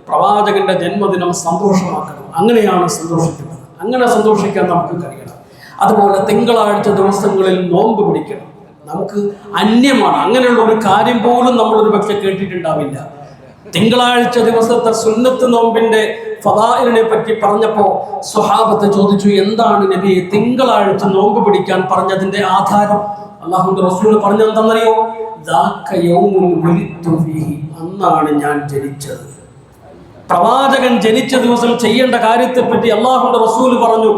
പ്രവാചകന്റെ ജന്മദിനം സന്തോഷമാക്കണം. അങ്ങനെയാണ് സന്തോഷിക്കുന്നത്. അങ്ങനെ സന്തോഷിക്കാൻ നമുക്ക് കഴിയണം. അതുപോലെ തിങ്കളാഴ്ച ദിവസങ്ങളിൽ നോമ്പ് പിടിക്കണം. നമുക്ക് അന്യമാണ്, അങ്ങനെയുള്ള ഒരു കാര്യം പോലും നമ്മളൊരു പക്ഷെ കേട്ടിട്ടുണ്ടാവില്ല. തിങ്കളാഴ്ച ദിവസത്തെ സുന്നത്ത് നോമ്പിന്റെ ഫദായിലിനെ പറ്റി പറഞ്ഞപ്പോൾ സ്വഹാബത്ത് ചോദിച്ചു, എന്താണ് നബിയെ തിങ്കളാഴ്ച നോമ്പ് പിടിക്കാൻ പറഞ്ഞതിന്റെ ആധാരം? അല്ലാഹുവിന്റെ റസൂൽ പറഞ്ഞെന്താണെന്നറിയോ? അന്നാണ് ഞാൻ ജനിച്ചത്. പ്രവാചകൻ ജനിച്ച ദിവസം ചെയ്യേണ്ട കാര്യത്തെപ്പറ്റി അല്ലാഹുവിന്റെ റസൂൽ പറഞ്ഞു,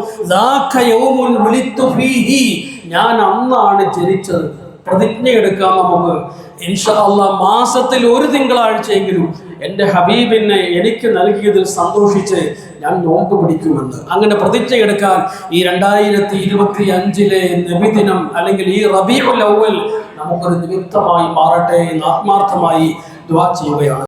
ഞാൻ അന്നാണ് ജനിച്ചത്. പ്രതിജ്ഞ എടുക്കാം നമുക്ക് ഇൻഷാ അല്ലാഹ്. മാസത്തിൽ ഒരു തിങ്കളാഴ്ചയെങ്കിലും എൻ്റെ ഹബീബിനെ എനിക്ക് നൽകിയതിൽ സന്തോഷിച്ച് ഞാൻ നോമ്പ് പിടിക്കുമെന്ന്. അങ്ങനെ പ്രതിജ്ഞ എടുക്കാൻ ഈ 2025 നബിദിനം അല്ലെങ്കിൽ ഈ റബീഉൽ അവ്വൽ നമുക്കൊരു നിമിത്തമായി മാറട്ടെ എന്ന് ആത്മാർത്ഥമായി ദുആ ചെയ്യുകയാണ്.